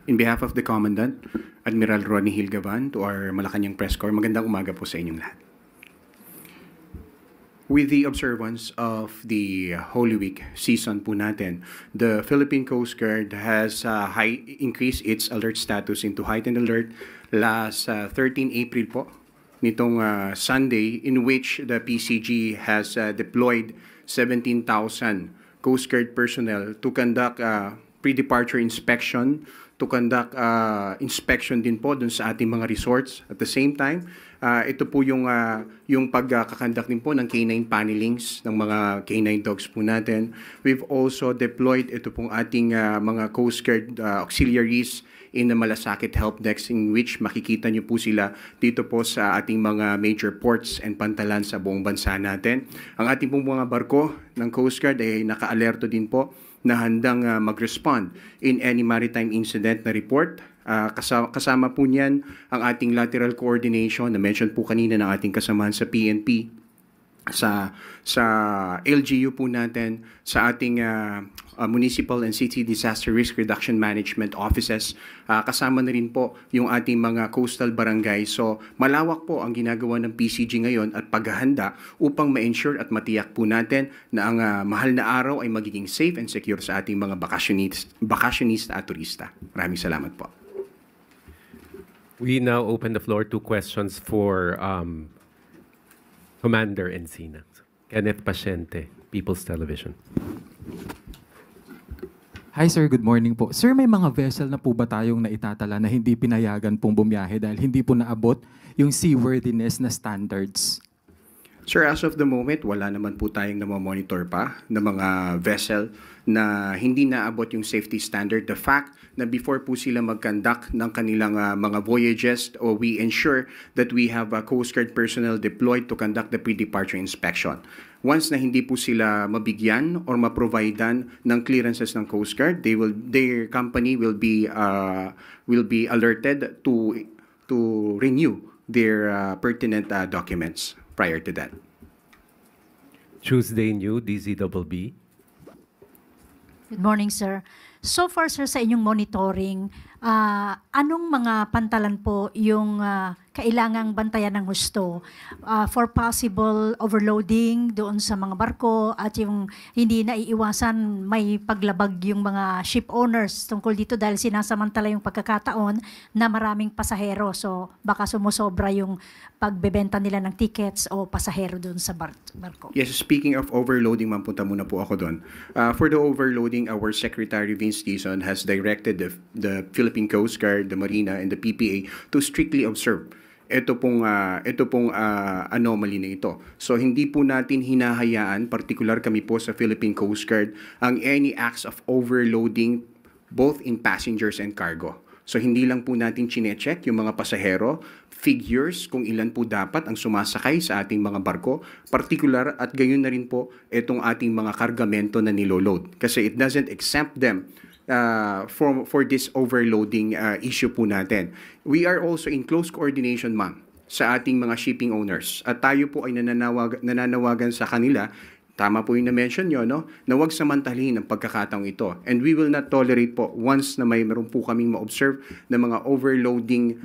In behalf of the Commandant, Admiral Ronnie Hilgavan, to our Malacanang Press Corps, magandang umaga po sa inyong lahat. with the observance of the Holy Week season po natin, the Philippine Coast Guard has increased its alert status into heightened alert last 13 April po, nitong Sunday, in which the PCG has deployed 17,000 Coast Guard personnel to conduct pre-departure inspection, to conduct inspection din po dun sa ating mga resorts. At the same time, ito po yung pagkakandak din po ng canine panelings ng mga canine dogs po natin. We've also deployed ito pong ating mga Coast Guard auxiliaries in the Malasakit Help Desk, in which makikita niyo po sila dito po sa ating mga major ports and pantalan sa buong bansa natin. Ang ating pong mga barko ng Coast Guard ay naka-alerto din po na handang mag-respond in any maritime incident na report. Kasama po niyan ang ating lateral coordination na mention po kanina ng ating kasamahan sa PNP, sa LGU po natin, sa ating municipal and city disaster risk reduction management offices. Kasama na rin po yung ating mga coastal barangay. So malawak po ang ginagawa ng PCG ngayon at paghahanda upang ma-ensure at matiyak po natin na ang mahal na araw ay magiging safe and secure sa ating mga bakasyonista at turista. Maraming salamat po. We now open the floor to questions for Commander Encina. Kenneth Paciente, People's Television. Hi sir, good morning po. Sir, may mga vessel na po ba tayong naitatala na hindi pinayagan pong bumiyahe dahil hindi po naabot yung seaworthiness na standards? Sir, as of the moment, wala naman po tayong namamonitor pa ng mga vessel na hindi naabot yung safety standard. The fact na before po sila mag-conduct ng kanilang mga voyages, we ensure that we have Coast Guard personnel deployed to conduct the pre-departure inspection. Once na hindi po sila mabigyan or ma-providean ng clearances ng Coast Guard, their company will be alerted to renew their pertinent documents prior to that. Tuesday New, DZBB. Good morning, sir. So far, sir, sa inyong monitoring, anong mga pantalan po yung kailangang bantayan ng husto for possible overloading doon sa mga barko at yung hindi na iiwasan may paglabag yung mga ship owners tungkol dito dahil sinasamantala yung pagkakataon na maraming pasahero. So baka sumusobra yung pagbebenta nila ng tickets o pasahero doon sa barko. Yes, speaking of overloading, ma'am, punta muna po ako doon. For the overloading, our Secretary Vince Dizon has directed the Philippine Coast Guard, the Marina, and the PPA to strictly observe ito pong anomaly na ito. So hindi po natin hinahayaan, particular kami po sa Philippine Coast Guard, ang any acts of overloading both in passengers and cargo. So hindi lang po natin chine-check yung mga pasahero, figures kung ilan po dapat ang sumasakay sa ating mga barko, particular at gayon na rin po itong ating mga kargamento na niloload. Kasi it doesn't exempt them for this overloading issue po natin. We are also in close coordination, ma'am, sa ating mga shipping owners. At tayo po ay nananawagan sa kanila, tama po yung na-mention nyo, no? Na huwag samantalihin ang pagkakataong ito. And we will not tolerate po once na meron po kaming ma-observe na mga overloading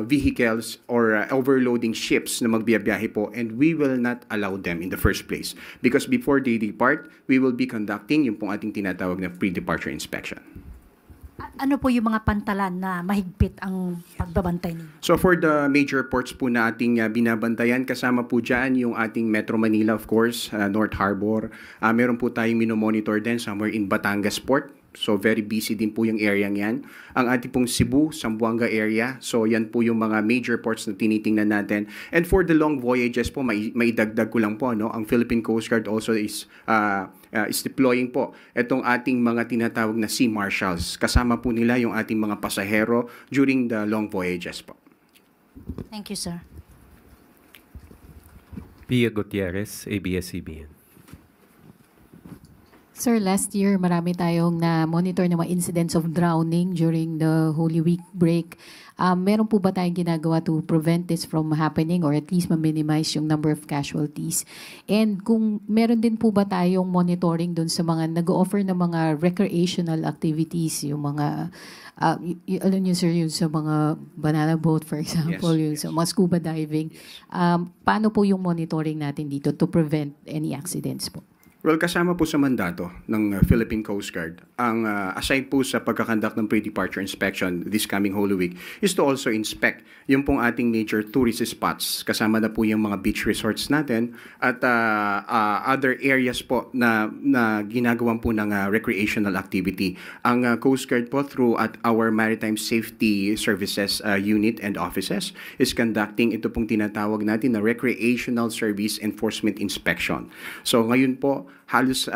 vehicles or overloading ships na magbiyabiyahe po, and we will not allow them in the first place. Because before they depart, we will be conducting yung pong ating tinatawag na pre-departure inspection. Ano po yung mga pantalan na mahigpit ang pagbabantay ninyo? So for the major ports po na ating binabantayan, kasama po dyan yung ating Metro Manila, of course, North Harbor. Meron po tayong minomonitor din somewhere in Batangas Port. So very busy din po yung area yan. Ang ating pong Cebu, Zamboanga area. So yan po yung mga major ports na tinitingnan natin. And for the long voyages po, maidagdag ko lang po, no? Ang Philippine Coast Guard also is deploying po itong ating mga tinatawag na sea marshals. Kasama po nila yung ating mga pasahero during the long voyages po. Thank you, sir. Pia Gutierrez, ABS-CBN. Sir, last year marami tayong na-monitor ng mga incidents of drowning during the Holy Week break. Meron po ba tayong ginagawa to prevent this from happening or at least ma-minimize yung number of casualties? And kung meron din po ba tayong monitoring dun sa mga nag-offer ng mga recreational activities, yung mga alam niyo sir, yung sa mga banana boat for example, yung sa mga scuba diving, paano po yung monitoring natin dito to prevent any accidents po? Well, kasama po sa mandato ng Philippine Coast Guard, ang aside po sa pagkakandak ng pre-departure inspection this coming Holy Week, is to also inspect yung pong ating major tourist spots. Kasama na po yung mga beach resorts natin at other areas po na ginagawan po ng recreational activity. Ang Coast Guard po through at our Maritime Safety Services Unit and offices is conducting ito pong tinatawag natin na Recreational Service Enforcement Inspection. So ngayon po, halos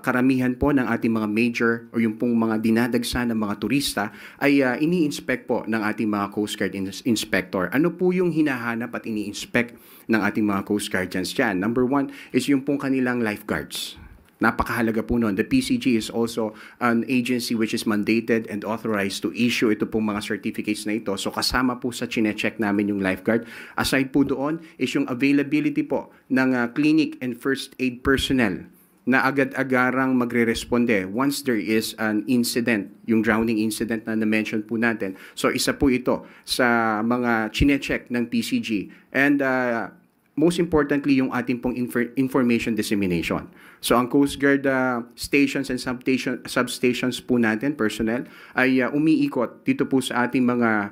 karamihan po ng ating mga major o yung pong mga dinadagsa ng mga turista ay ini-inspect po ng ating mga Coast Guard inspector. Ano po yung hinahanap at ini-inspect ng ating mga Coast Guardians dyan? Number one is yung pong kanilang lifeguards. Napakahalaga po nun. The PCG is also an agency which is mandated and authorized to issue ito pong mga certificates na ito. So kasama po sa chine-check namin yung lifeguard. Aside po doon is yung availability po ng clinic and first aid personnel na agad-agarang magre-responde once there is an incident, yung drowning incident na na-mention po natin. So isa po ito sa mga chine-check ng PCG. And most importantly, yung ating pong information dissemination. So ang Coast Guard stations and substations po natin, personnel, ay umiikot dito po sa ating mga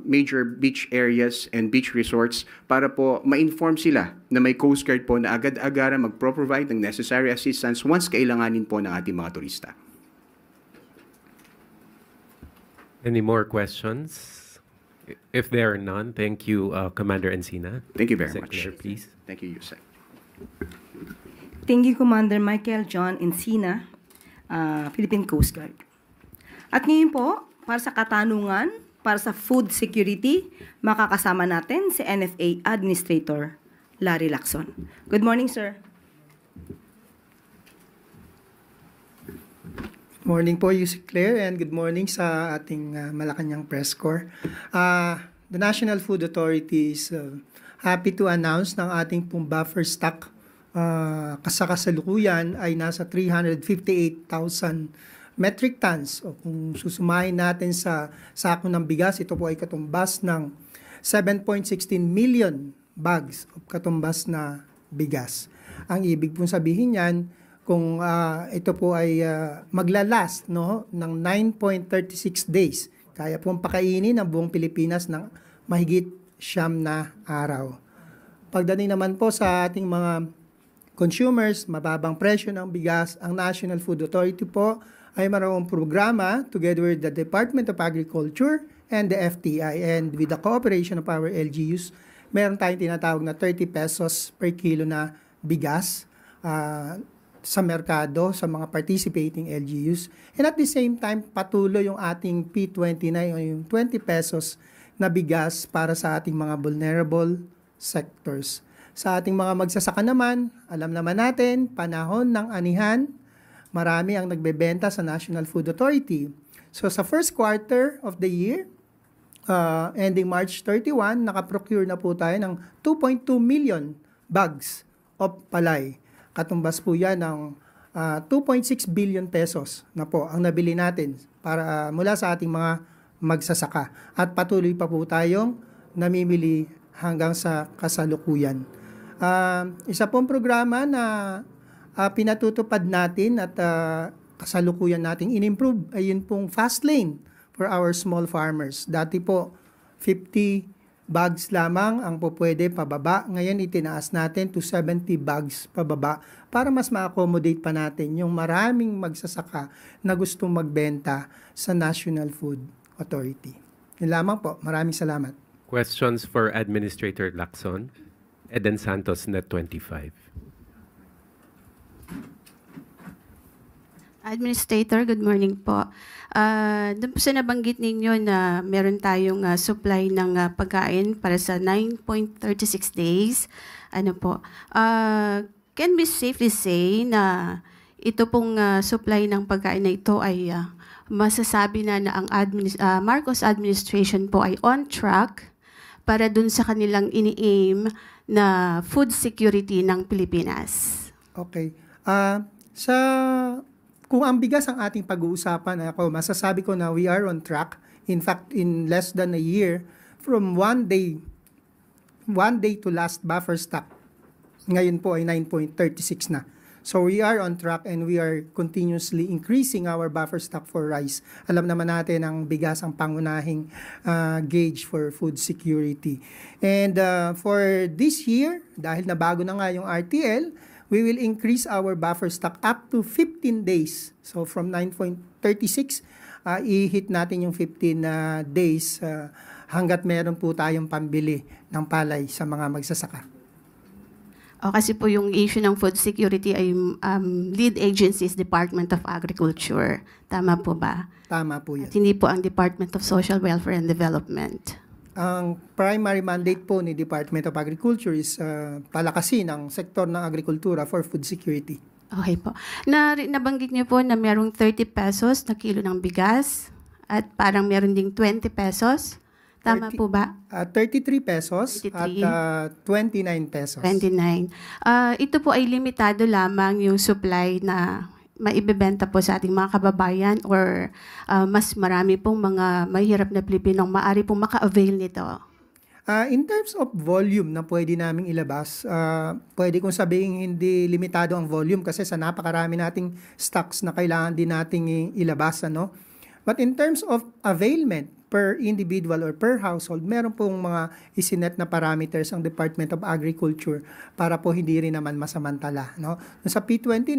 major beach areas and beach resorts para po ma-inform sila na may Coast Guard po na agad-agara magpro-provide ng necessary assistance once kailanganin po ng ating mga turista. Any more questions? If there are none, thank you, Commander Encina. Thank you very Secretary, much. please. Thank you, Yusek. Thank you, Commander Michael John Encina, Philippine Coast Guard. At ngayon po, para sa katanungan, para sa food security, makakasama natin si NFA Administrator Larry Lacson. Good morning, sir. Morning po, Yusek Claire, and good morning sa ating Malacanang Press Corps. The National Food Authority is happy to announce ng ating pong buffer stock sa kasalukuyan ay nasa 358,000 metric tons. O kung susumahin natin sa sako ng bigas, ito po ay katumbas ng 7.16 million bags of katumbas na bigas. Ang ibig pong sabihin yan, kung ito po ay maglalast ng 9.36 days, kaya pong pakainin ng buong Pilipinas ng mahigit 9 na araw. Pagdating naman po sa ating mga consumers, mababang presyo ng bigas, ang National Food Authority po ay mayroong programa together with the Department of Agriculture and the FTI, and with the cooperation of our LGUs, meron tayong tinatawag na 30 pesos per kilo na bigas sa merkado, sa mga participating LGUs. And at the same time, patuloy yung ating P29 o yung 20 pesos na bigas para sa ating mga vulnerable sectors. Sa ating mga magsasaka naman, alam naman natin, panahon ng anihan, marami ang nagbebenta sa National Food Authority. So sa first quarter of the year, ending March 31, nakaprocure na po tayo ng 2.2 million bags of palay. Katumbas po yan ng 2.6 billion pesos na po ang nabili natin para mula sa ating mga magsasaka. At patuloy pa po tayong namimili hanggang sa kasalukuyan. Isa pong programa na pinatutupad natin at kasalukuyan nating in-improve ay yun pong fast lane for our small farmers. Dati po 50 bags lamang ang pwede pababa. Ngayon itinaas natin to 70 bags pababa para mas ma-accommodate pa natin yung maraming magsasaka na gustong magbenta sa National Food Authority. Yun lamang po. Maraming salamat. Questions for Administrator Lacson. Eden Santos, Net 25. Administrator, good morning po. Doon po sa nabanggit ninyo na meron tayong supply ng pagkain para sa 9.36 days. Can we safely say na ito pong supply ng pagkain na ito ay masasabi na ang Marcos administration po ay on track para dun sa kanilang ini-aim na food security ng Pilipinas. Okay. Kung ang bigas ang ating pag-uusapan, ako masasabi ko na we are on track. In fact, in less than a year, from one day to last buffer stock, ngayon po ay 9.36 na. So we are on track and we are continuously increasing our buffer stock for rice. Alam naman natin ang bigas ang pangunahing gauge for food security. And for this year, dahil nabago na nga yung RTL, we will increase our buffer stock up to 15 days. So from 9.36, i-hit natin yung 15 days hanggat meron po tayong pambili ng palay sa mga magsasaka. Kasi po yung issue ng food security ay lead agency is Department of Agriculture. Tama po ba? Tama po yan. At hindi po ang Department of Social Welfare and Development. Ang primary mandate po ni Department of Agriculture is palakasin ang sektor ng agrikultura for food security. Okay po. Nabanggit niyo po na merong 30 pesos na kilo ng bigas at parang meron ding 20 pesos. Tama po ba? 33 pesos 33. At 29 pesos. 29. Ito po ay limitado lamang yung supply na maibebenta po sa ating mga kababayan or mas marami pong mga mahirap na Pilipinong maaari pong maka-avail nito? In terms of volume na pwede naming ilabas, pwede kong sabihin hindi limitado ang volume kasi sa napakarami nating stocks na kailangan din nating ilabas. But in terms of availment, per individual or per household, meron pong mga isinet na parameters ang Department of Agriculture para po hindi rin naman masamantala. Sa P29,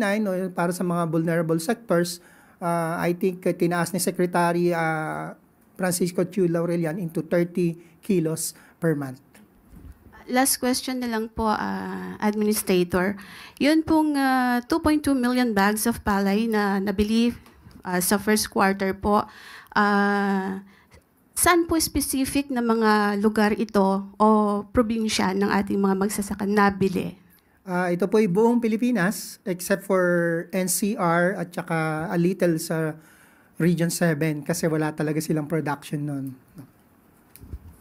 para sa mga vulnerable sectors, I think tinaas ni Secretary Francisco Chu Laurelian into 30 kilos per month. Last question na lang po, Administrator. Yun pong 2.2 million bags of palay na nabili sa first quarter po, saan po specific na mga lugar ito o probinsya ng ating mga magsasaka nabili? Ito po ay buong Pilipinas except for NCR at saka a little sa Region 7 kasi wala talaga silang production nun.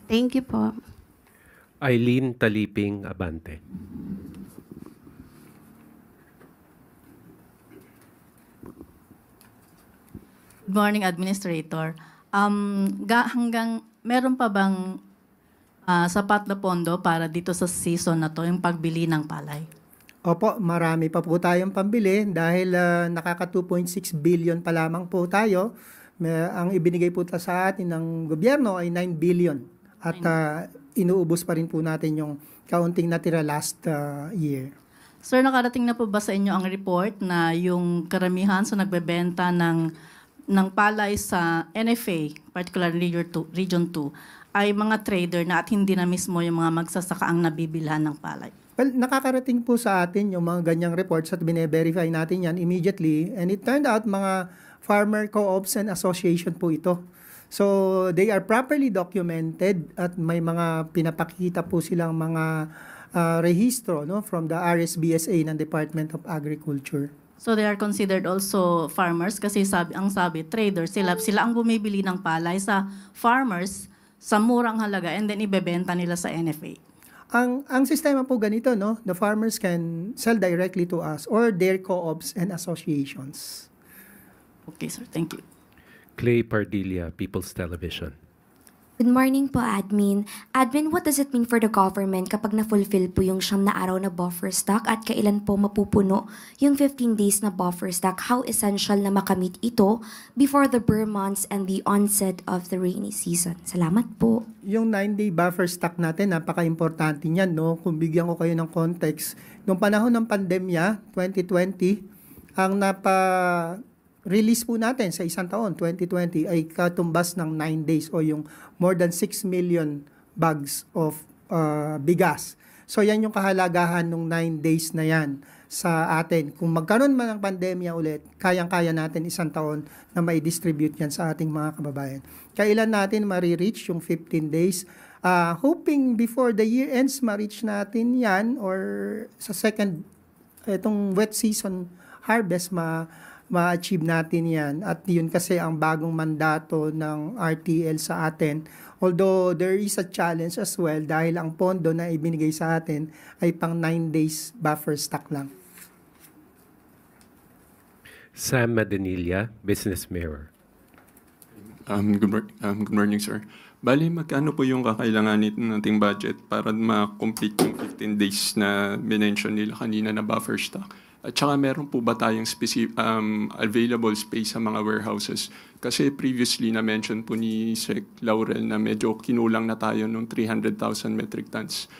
Thank you po. Eileen Taliping Abante. Good morning, Administrator. Hanggang meron pa bang sapat na pondo para dito sa season na to, yung pagbili ng palay? Opo, marami pa po tayong pambili dahil nakaka 2.6 billion pa lamang po tayo. Ang ibinigay po sa atin ng gobyerno ay 9 billion at inuubos pa rin po natin yung kaunting natira last year. Sir, nakarating na po ba sa inyo ang report na yung karamihan sa nagbebenta ng palay sa NFA, particularly Region 2, ay mga trader na at hindi na mismo yung mga magsasaka ang nabibilhan ng palay? Well, nakakarating po sa atin yung mga ganyang reports at bine-verify natin yan immediately. And it turned out mga farmer co-ops and association po ito. So they are properly documented at may mga pinapakita po silang mga rehistro from the RSBSA ng Department of Agriculture. So they are considered also farmers kasi ang sabi traders, sila ang bumibili ng palay sa farmers sa murang halaga and then ibebenta nila sa NFA. Ang sistema po ganito, the farmers can sell directly to us or their co-ops and associations. Okay, sir. Thank you. Clay Pardilla, People's Television. Good morning po, Admin. Admin, what does it mean for the government kapag na-fulfill po yung 9 na araw na buffer stock at kailan po mapupuno yung 15 days na buffer stock? How essential na makamit ito before the Burr months and the onset of the rainy season? Salamat po. Yung 9-day buffer stock natin, napaka-importante niyan. Kung bigyan ko kayo ng context, noong panahon ng pandemya, 2020, ang release po natin sa isang taon, 2020, ay katumbas ng 9 days o yung more than 6 million bags of bigas. So yan yung kahalagahan ng 9 days na yan sa atin. Kung magkaroon man ng pandemya ulit, kayang-kaya natin isang taon na mai-distribute yan sa ating mga kababayan. Kailan natin ma-reach yung 15 days? Hoping before the year ends, ma-reach natin yan or sa itong wet season harvest, ma-achieve natin yan. At yun kasi ang bagong mandato ng RTL sa atin. Although there is a challenge as well dahil ang pondo na ibinigay sa atin ay pang 9 days buffer stock lang. Sam Madanilla, Business Mirror. Good morning, sir. Bali, magkano po yung kakailanganin nating budget para ma-complete yung 15 days na minention nila kanina na buffer stock? At saka meron po ba tayong available space sa mga warehouses? Kasi previously na-mention po ni Sec Laurel na medyo kinulang na tayo ng 300,000 metric tons.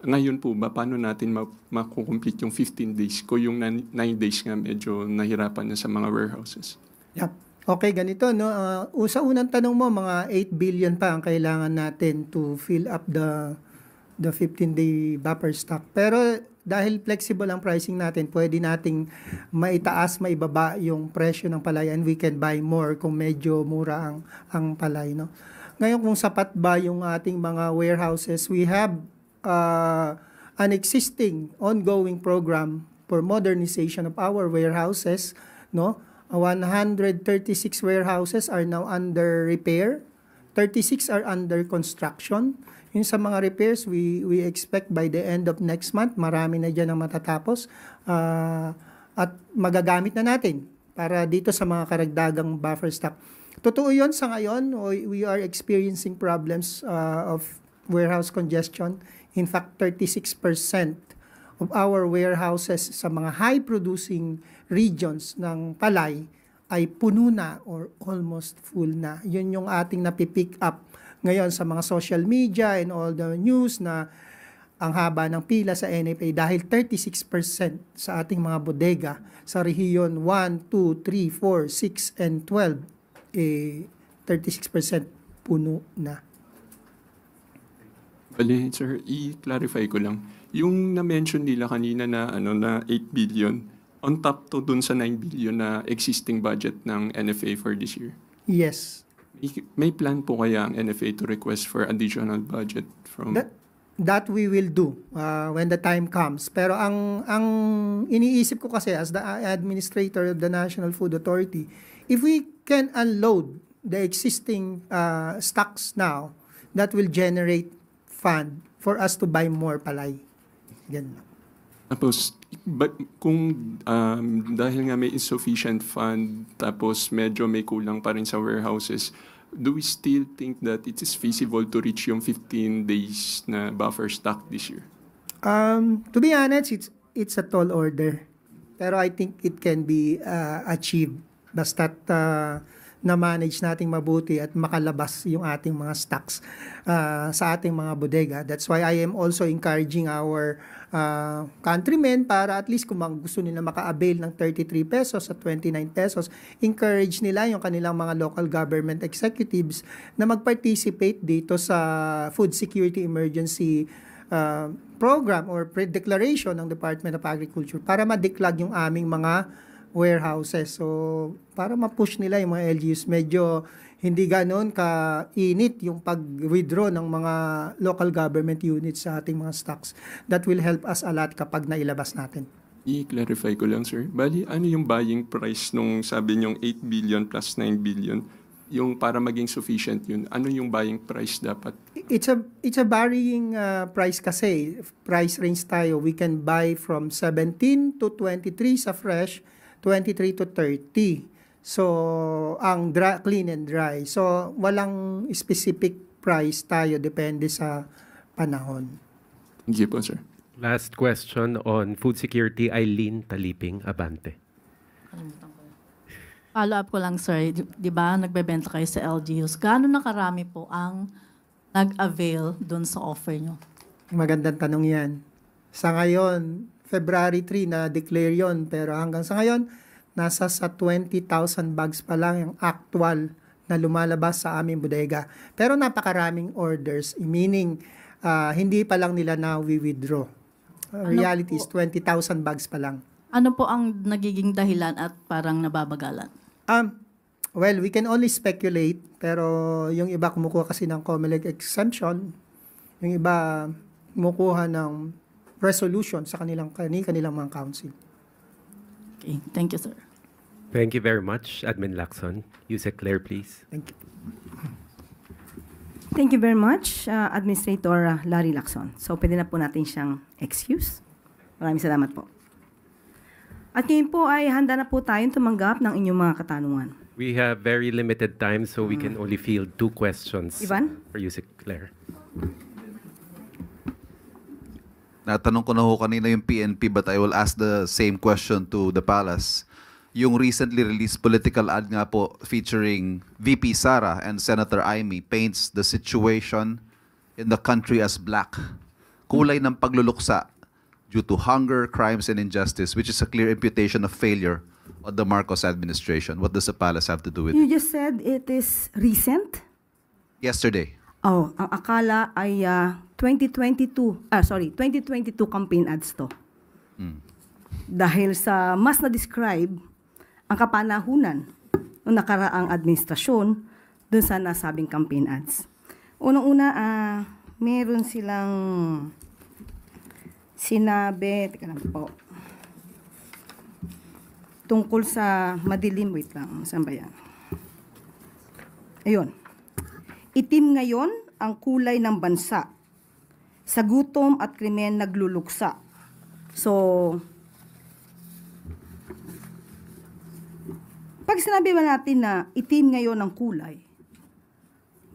Ngayon po ba, paano natin makukomplete yung 15 days? Kung yung 9 days nga medyo nahirapan na sa mga warehouses. Yep. Okay, ganito, no? Sa unang tanong mo, mga 8 billion pa ang kailangan natin to fill up the 15-day buffer stock. Pero dahil flexible ang pricing natin, pwede nating maitaas, maibaba yung presyo ng palay and we can buy more kung medyo mura ang palay, no? Ngayon, kung sapat ba yung ating mga warehouses, we have an existing ongoing program for modernization of our warehouses, no? 136 warehouses are now under repair. 36 are under construction. Yung sa mga repairs, we expect by the end of next month, marami na dyan ang matatapos at magagamit na natin para dito sa mga karagdagang buffer stock. Totoo yun sa ngayon, we are experiencing problems of warehouse congestion. In fact, 36% of our warehouses sa mga high-producing regions ng palay ay puno na or almost full na. Yun yung ating napipick up ngayon sa mga social media and all the news na ang haba ng pila sa NFA dahil 36% sa ating mga bodega sa rehiyon 1, 2, 3, 4, 6, and 12, 36% puno na. Bali, sir, i-clarify ko lang. Yung na-mention nila kanina na, na 8 billion, on top to dun sa 9 billion na existing budget ng NFA for this year? Yes. May plan po kaya ang NFA to request for additional budget from... That we will do when the time comes. Pero ang iniisip ko kasi as the administrator of the National Food Authority, if we can unload the existing stocks now, that will generate fund for us to buy more palay. Ganun. Tapos, kung dahil nga may insufficient fund, tapos medyo may kulang pa rin sa warehouses, do we still think that it is feasible to reach yung 15 days na buffer stock this year? To be honest, it's a tall order. Pero I think it can be achieved. Basta't na-manage nating mabuti at makalabas yung ating mga stocks sa ating mga bodega. That's why I am also encouraging our countrymen para at least kung gusto nila maka-avail ng 33 pesos at 29 pesos, encourage nila yung kanilang mga local government executives na mag-participate dito sa Food Security Emergency Program or pre-declaration ng Department of Agriculture para ma-declag yung aming mga warehouses. So, para ma-push nila yung mga LGUs, medyo hindi ganoon ka-init yung pag-withdraw ng mga local government units sa ating mga stocks. That will help us a lot kapag nailabas natin. I-clarify ko lang, sir. Bali, ano yung buying price nung sabi niyong 8 billion plus 9 billion? Yung para maging sufficient yun, ano yung buying price dapat? It's a varying price kasi. Price range tayo. We can buy from 17 to 23 sa fresh, 23 to 30. So, ang clean and dry. So, walang specific price tayo. Depende sa panahon. Thank you po, sir. Last question on food security, Eileen Taliping, Abante. Follow up ko lang, sir. Di ba, nagbebenta kayo sa LGUs. Gaano na karami po ang nag-avail doon sa offer nyo? Magandang tanong yan. Sa ngayon, February 3 na declare yon, pero hanggang sa ngayon, nasa sa 20,000 bags pa lang yung actual na lumalabas sa aming bodega. Pero napakaraming orders, meaning hindi pa lang nila na we-withdraw. Reality is 20,000 bags pa lang. Ano po ang nagiging dahilan at parang nababagalan? Well, we can only speculate, pero yung iba kumukuha kasi ng COMELEC exemption, yung iba kumukuha ng resolution sa kanilang mga council. Okay, thank you, sir. Thank you very much, Admin Lacson. Yusek Claire, please. Thank you. Thank you very much, Administrator Larry Lacson. So, pwede na po natin siyang excuse. Maraming salamat po. At ngayon po ay handa na po tayong tumanggap ng inyong mga katanungan. We have very limited time, so we can only field 2 questions Ivan? for Yusek Claire. Natanong ko na ho kanina yung PNP, but I will ask the same question to the palace. Yung recently released political ad nga po featuring VP Sara and Senator Amy paints the situation in the country as black. Kulay ng pagluluksa due to hunger, crimes, and injustice, which is a clear imputation of failure on the Marcos administration. What does the palace have to do with You it? just said it is recent? Yesterday. Oh, ang akala ay 2022 campaign ads to. Dahil sa mas na-describe ang kapanahunan ng nakaraang administrasyon dun sa nasabing campaign ads. Unang-una, meron silang sinabi, teka lang po, tungkol sa madilim, wait lang, saan ba yan? Ayun. Itim ngayon ang kulay ng bansa. Sa gutom at krimen nagluluksa. So, pag sinabi ba natin na itim ngayon ang kulay,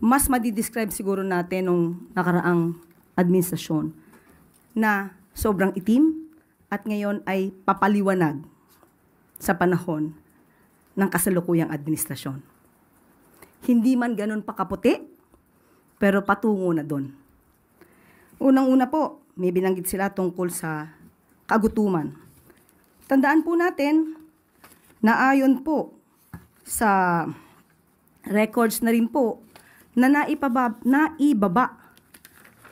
mas madidescribe siguro natin nung nakaraang administrasyon na sobrang itim at ngayon ay papaliwanag sa panahon ng kasalukuyang administrasyon. Hindi man ganun pakaputi, pero patungo na doon. Unang-una po, may binanggit sila tungkol sa kagutuman. Tandaan po natin na ayon po sa records na rin po na naibaba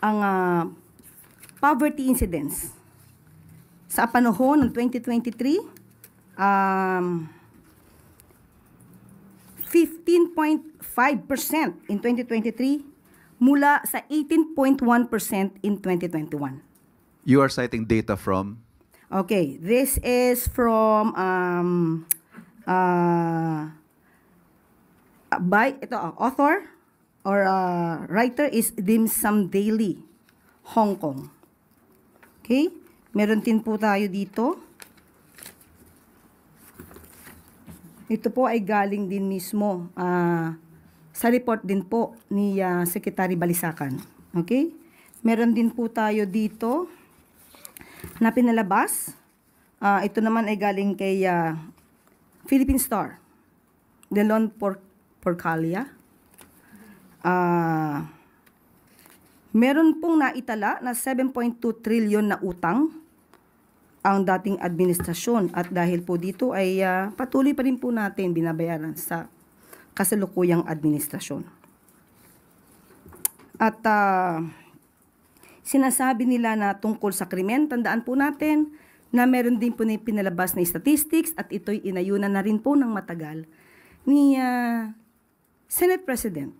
ang poverty incidence sa panahon ng 2023, 15.5% in 2023 mula sa 18.1% in 2021. You are citing data from? Okay, this is from author or writer is Dim Sum Daily, Hong Kong. Okay, meron din po tayo dito. Ito po ay galing din mismo sa report din po ni Secretary Balisacan. Okay? Meron din po tayo dito na pinalabas. Ito naman ay galing kay Philippine Star, Delon Porcalia. Meron pong naitala na 7.2 trillion na utang ang dating administrasyon at dahil po dito ay patuloy pa rin po natin binabayaran sa kasalukuyang administrasyon. At sinasabi nila na tungkol sa krimen, tandaan po natin na meron din po na pinalabas na statistics at ito'y inayunan na rin po ng matagal ni Senate President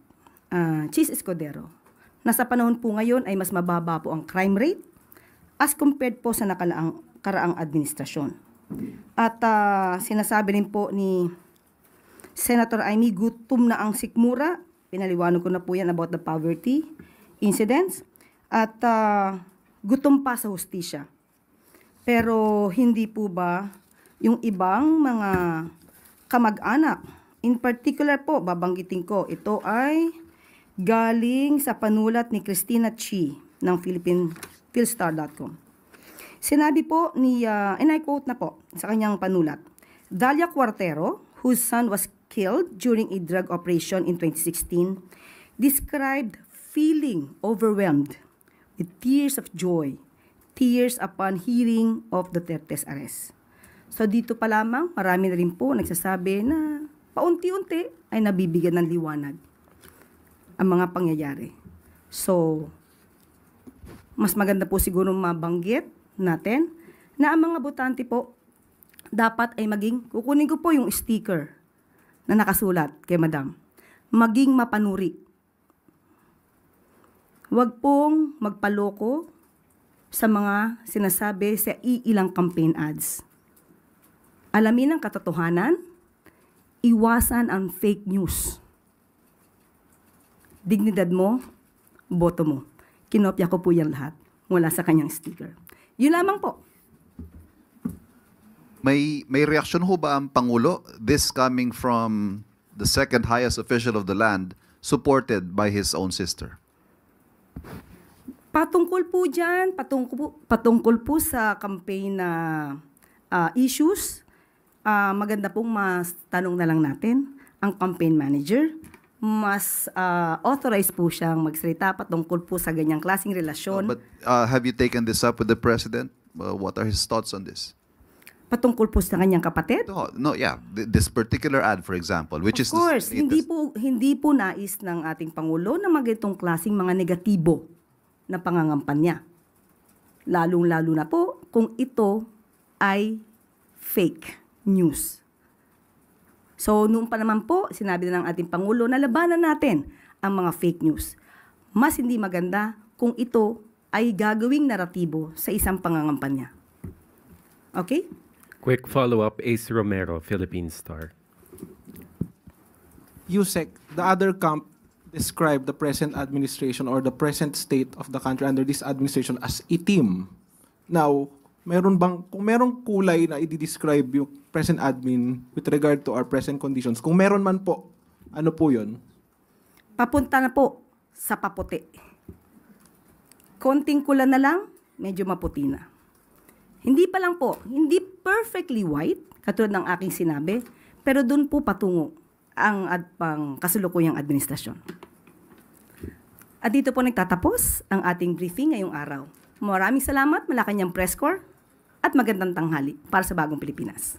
Chis Escudero na sa panahon po ngayon ay mas mababa po ang crime rate as compared po sa karaang administrasyon. At sinasabi rin po ni Senator Amy, gutom na ang sikmura. Pinaliwanag ko na po yan about the poverty incidents. At gutom pa sa hustisya. Pero hindi po ba yung ibang mga kamag-anak, in particular po, babanggitin ko, ito ay galing sa panulat ni Christina Chi ng Philstar.com. Sinabi po ni, and I quote na po sa kanyang panulat, Dalia Cuartero, whose son was killed during a drug operation in 2016, described feeling overwhelmed with tears of joy, tears upon hearing of Duterte's arrest. So dito pa lamang, marami na rin po nagsasabi na paunti-unti ay nabibigyan ng liwanag ang mga pangyayari. So, mas maganda po siguro mabanggit natin na ang mga botante po dapat ay maging, kukunin ko po yung sticker na nakasulat kay Madam, maging mapanuri. Huwag pong magpaloko sa mga sinasabi sa iilang campaign ads. Alamin ang katotohanan, iwasan ang fake news. Dignidad mo, boto mo. Kinopya ko po yan lahat mula sa kanyang sticker. Yun lamang po. May reaksyon ho ba ang Pangulo? This coming from the second highest official of the land, supported by his own sister. Patungkol po dyan, patungkol po sa campaign na issues, maganda pong mas tanong na lang natin ang campaign manager. Mas authorized po siyang magsalita patungkol po sa ganyang klaseng relasyon. But have you taken this up with the President? What are his thoughts on this? Patungkol po sa kanyang kapatid? No, yeah. This particular ad, for example, which is Of course, hindi po nais ng ating Pangulo na magitong klaseng mga negatibo na pangangampanya. Lalong-lalo na po kung ito ay fake news. So, noon pa naman po, sinabi na ng ating Pangulo na labanan natin ang mga fake news. Mas hindi maganda kung ito ay gagawing naratibo sa isang pangangampanya. Okay? Quick follow-up, Ace Romero, Philippine Star. Yusek, the other camp described the present administration or the present state of the country under this administration as itim. Now, kung merong kulay na i-describe yung present admin with regard to our present conditions, kung meron man po, ano po yun? Papunta na po sa paputi. Konting kula na lang, medyo maputi na. Hindi pa lang po, hindi perfectly white, katulad ng aking sinabi, pero doon po patungo ang pang kasalukuyang administrasyon. At dito po nagtatapos ang ating briefing ngayong araw. Maraming salamat, Malacanang Press Corps, at magandang tanghali para sa Bagong Pilipinas.